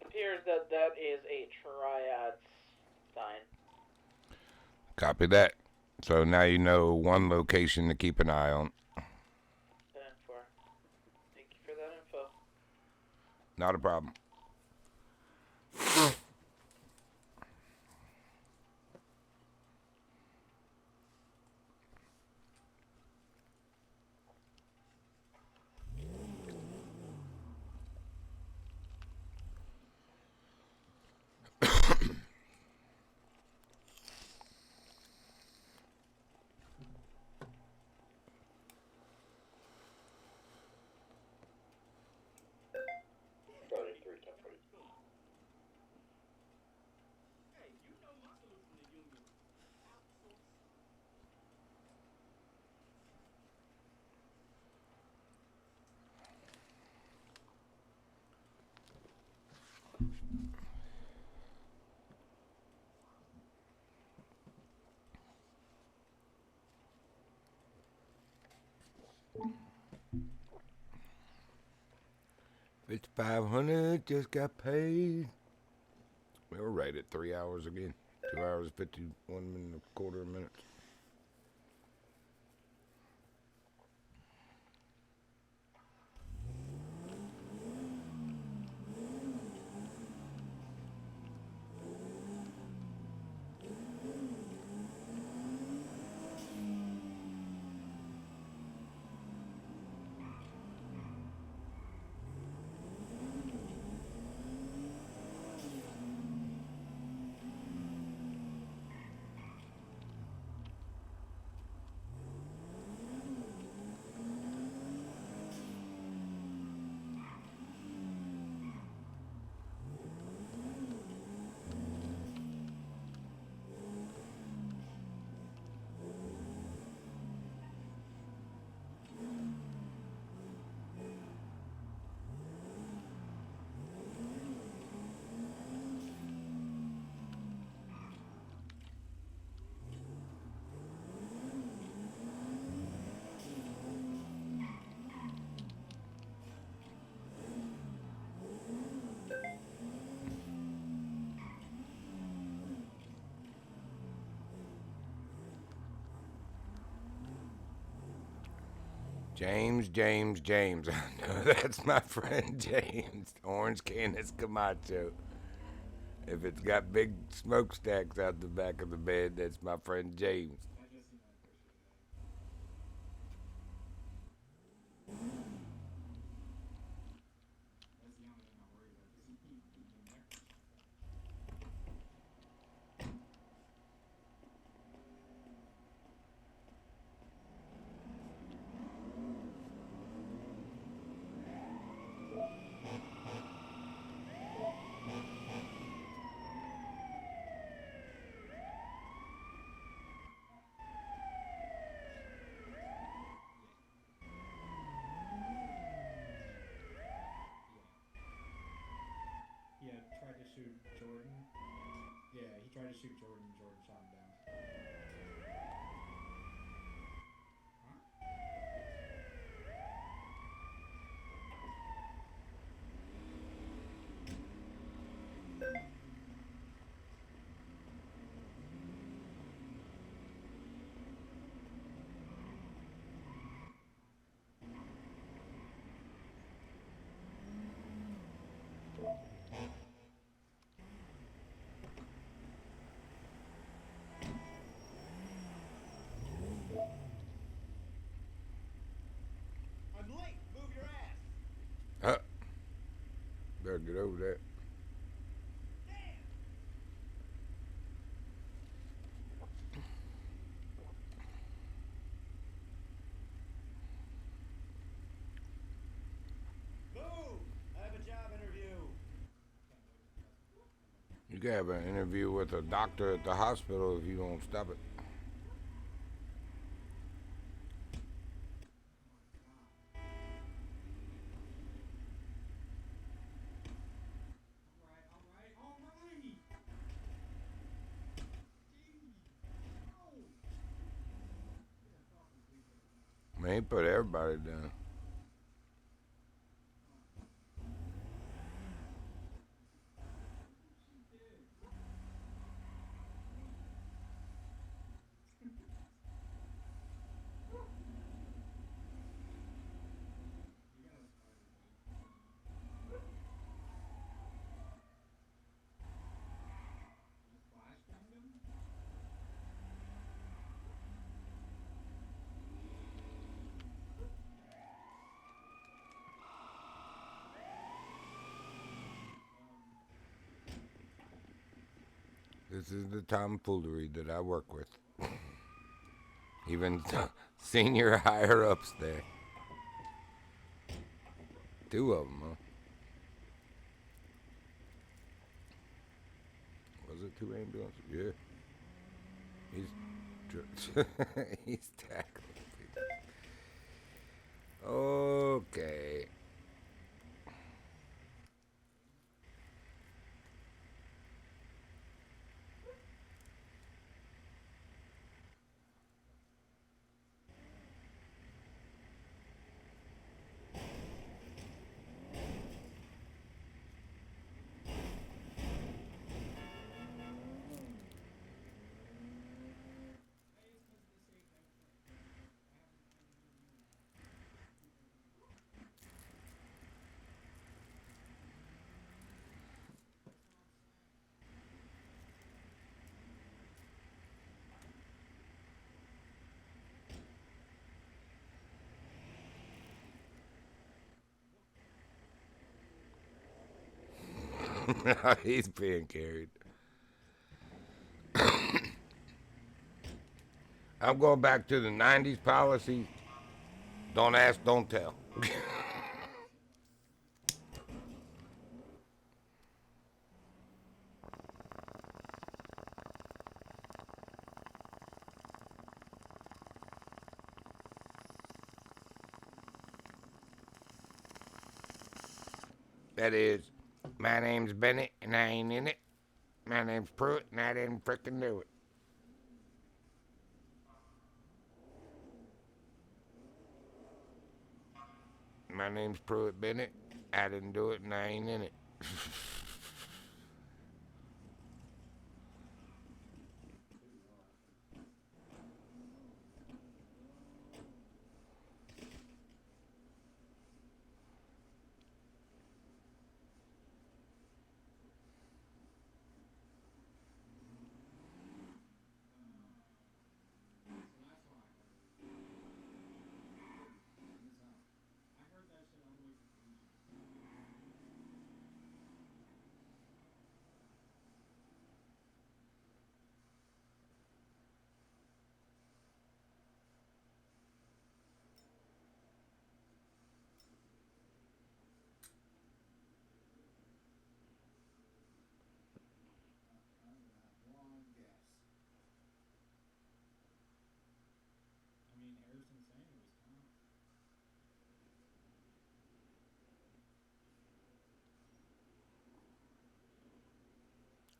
Appears that is a triad sign. Copy that. So now you know one location to keep an eye on. 10-4. Thank you for that info. Not a problem. Sorry, 3 10. $5,500 just got paid. We were right at 3 hours again. 2 hours, 51 and a quarter minutes. James. I know that's my friend James. Orange Canis Camacho. If it's got big smokestacks out the back of the bed, that's my friend James. Tried to shoot Jordan. Yeah, he tried to shoot Jordan. Jordan shot him down. I'm late. Move your ass. Better get over that. Move. I have a job interview. You can have an interview with a doctor at the hospital if you don't stop it. Man, he put everybody down. This is the tomfoolery that I work with. Even senior higher ups there. 2 of them, huh? Was it 2 ambulances? Yeah. He's tackling people. Okay. He's being carried. I'm going back to the 90s policy. Don't ask, don't tell. That is, my name's Bennett and I ain't in it. My name's Pruitt and I didn't frickin' do it. My name's Pruitt Bennett. I didn't do it and I ain't in it.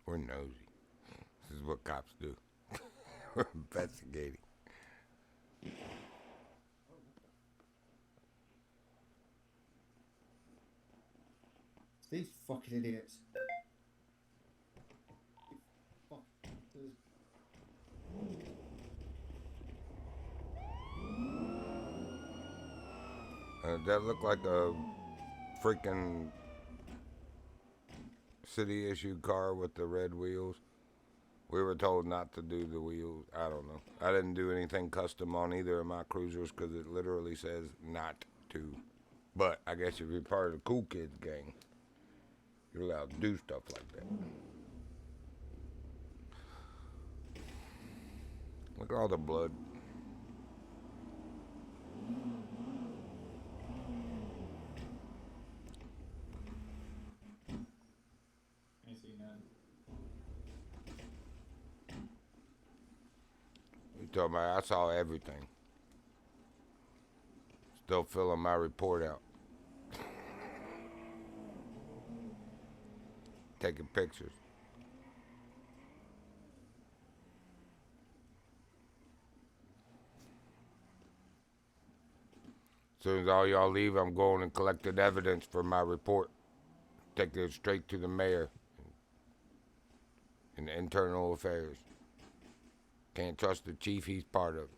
We're nosy. This is what cops do. We're investigating. These fucking idiots. That looked like a freaking city issued car with the red wheels. We were told not to do the wheels. I don't know. I didn't do anything custom on either of my cruisers because it literally says not to. But I guess if you're part of the cool kids gang, you're allowed to do stuff like that. Look at all the blood. Can't see nothing. You talking about? I saw everything. Still filling my report out. Taking pictures. As soon as all y'all leave, I'm going and collected evidence for my report. Take it straight to the mayor in internal affairs. Can't trust the chief, he's part of it.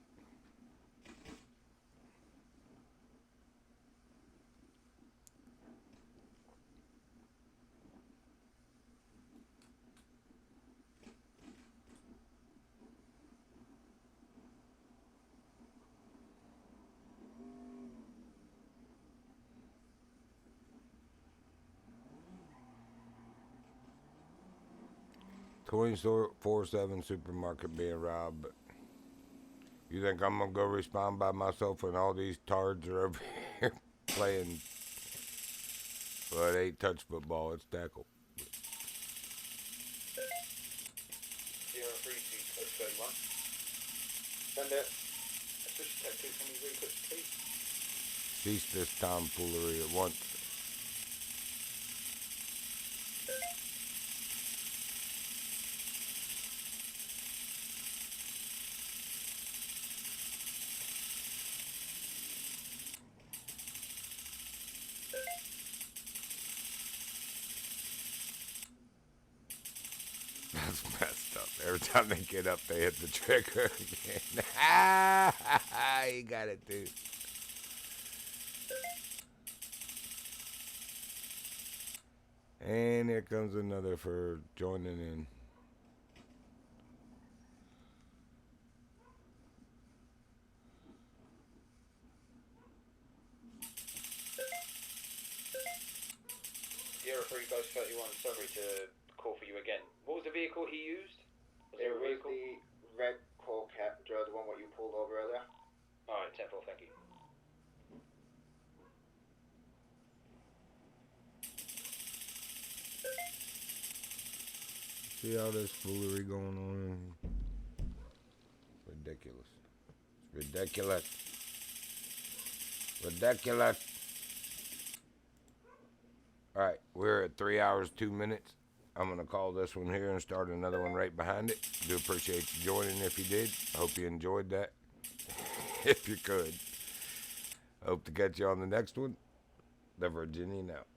"24/7 supermarket being robbed, but you think I'm gonna go respond by myself when all these tards are over here playing? Well, it ain't touch football, it's tackle. 03231. Send it. Switch tech 2 for me really quick, please. Cease this tomfoolery at once. That's messed up. Every time they get up, they hit the trigger again. You got it, dude. And here comes another for joining in. Sierra 3 Ghost 31, sorry to call for you again. What was the vehicle he used? Was It there a was vehicle? the red Corvette, Joe, the one what you pulled over earlier. Alright, 10-4, thank you. See all this foolery going on? Ridiculous. It's ridiculous. Ridiculous. Alright, we're at 3 hours, 2 minutes. I'm going to call this one here and start another one right behind it. Do appreciate you joining if you did. I hope you enjoyed that. If you could. Hope to catch you on the next one. The Virginian out.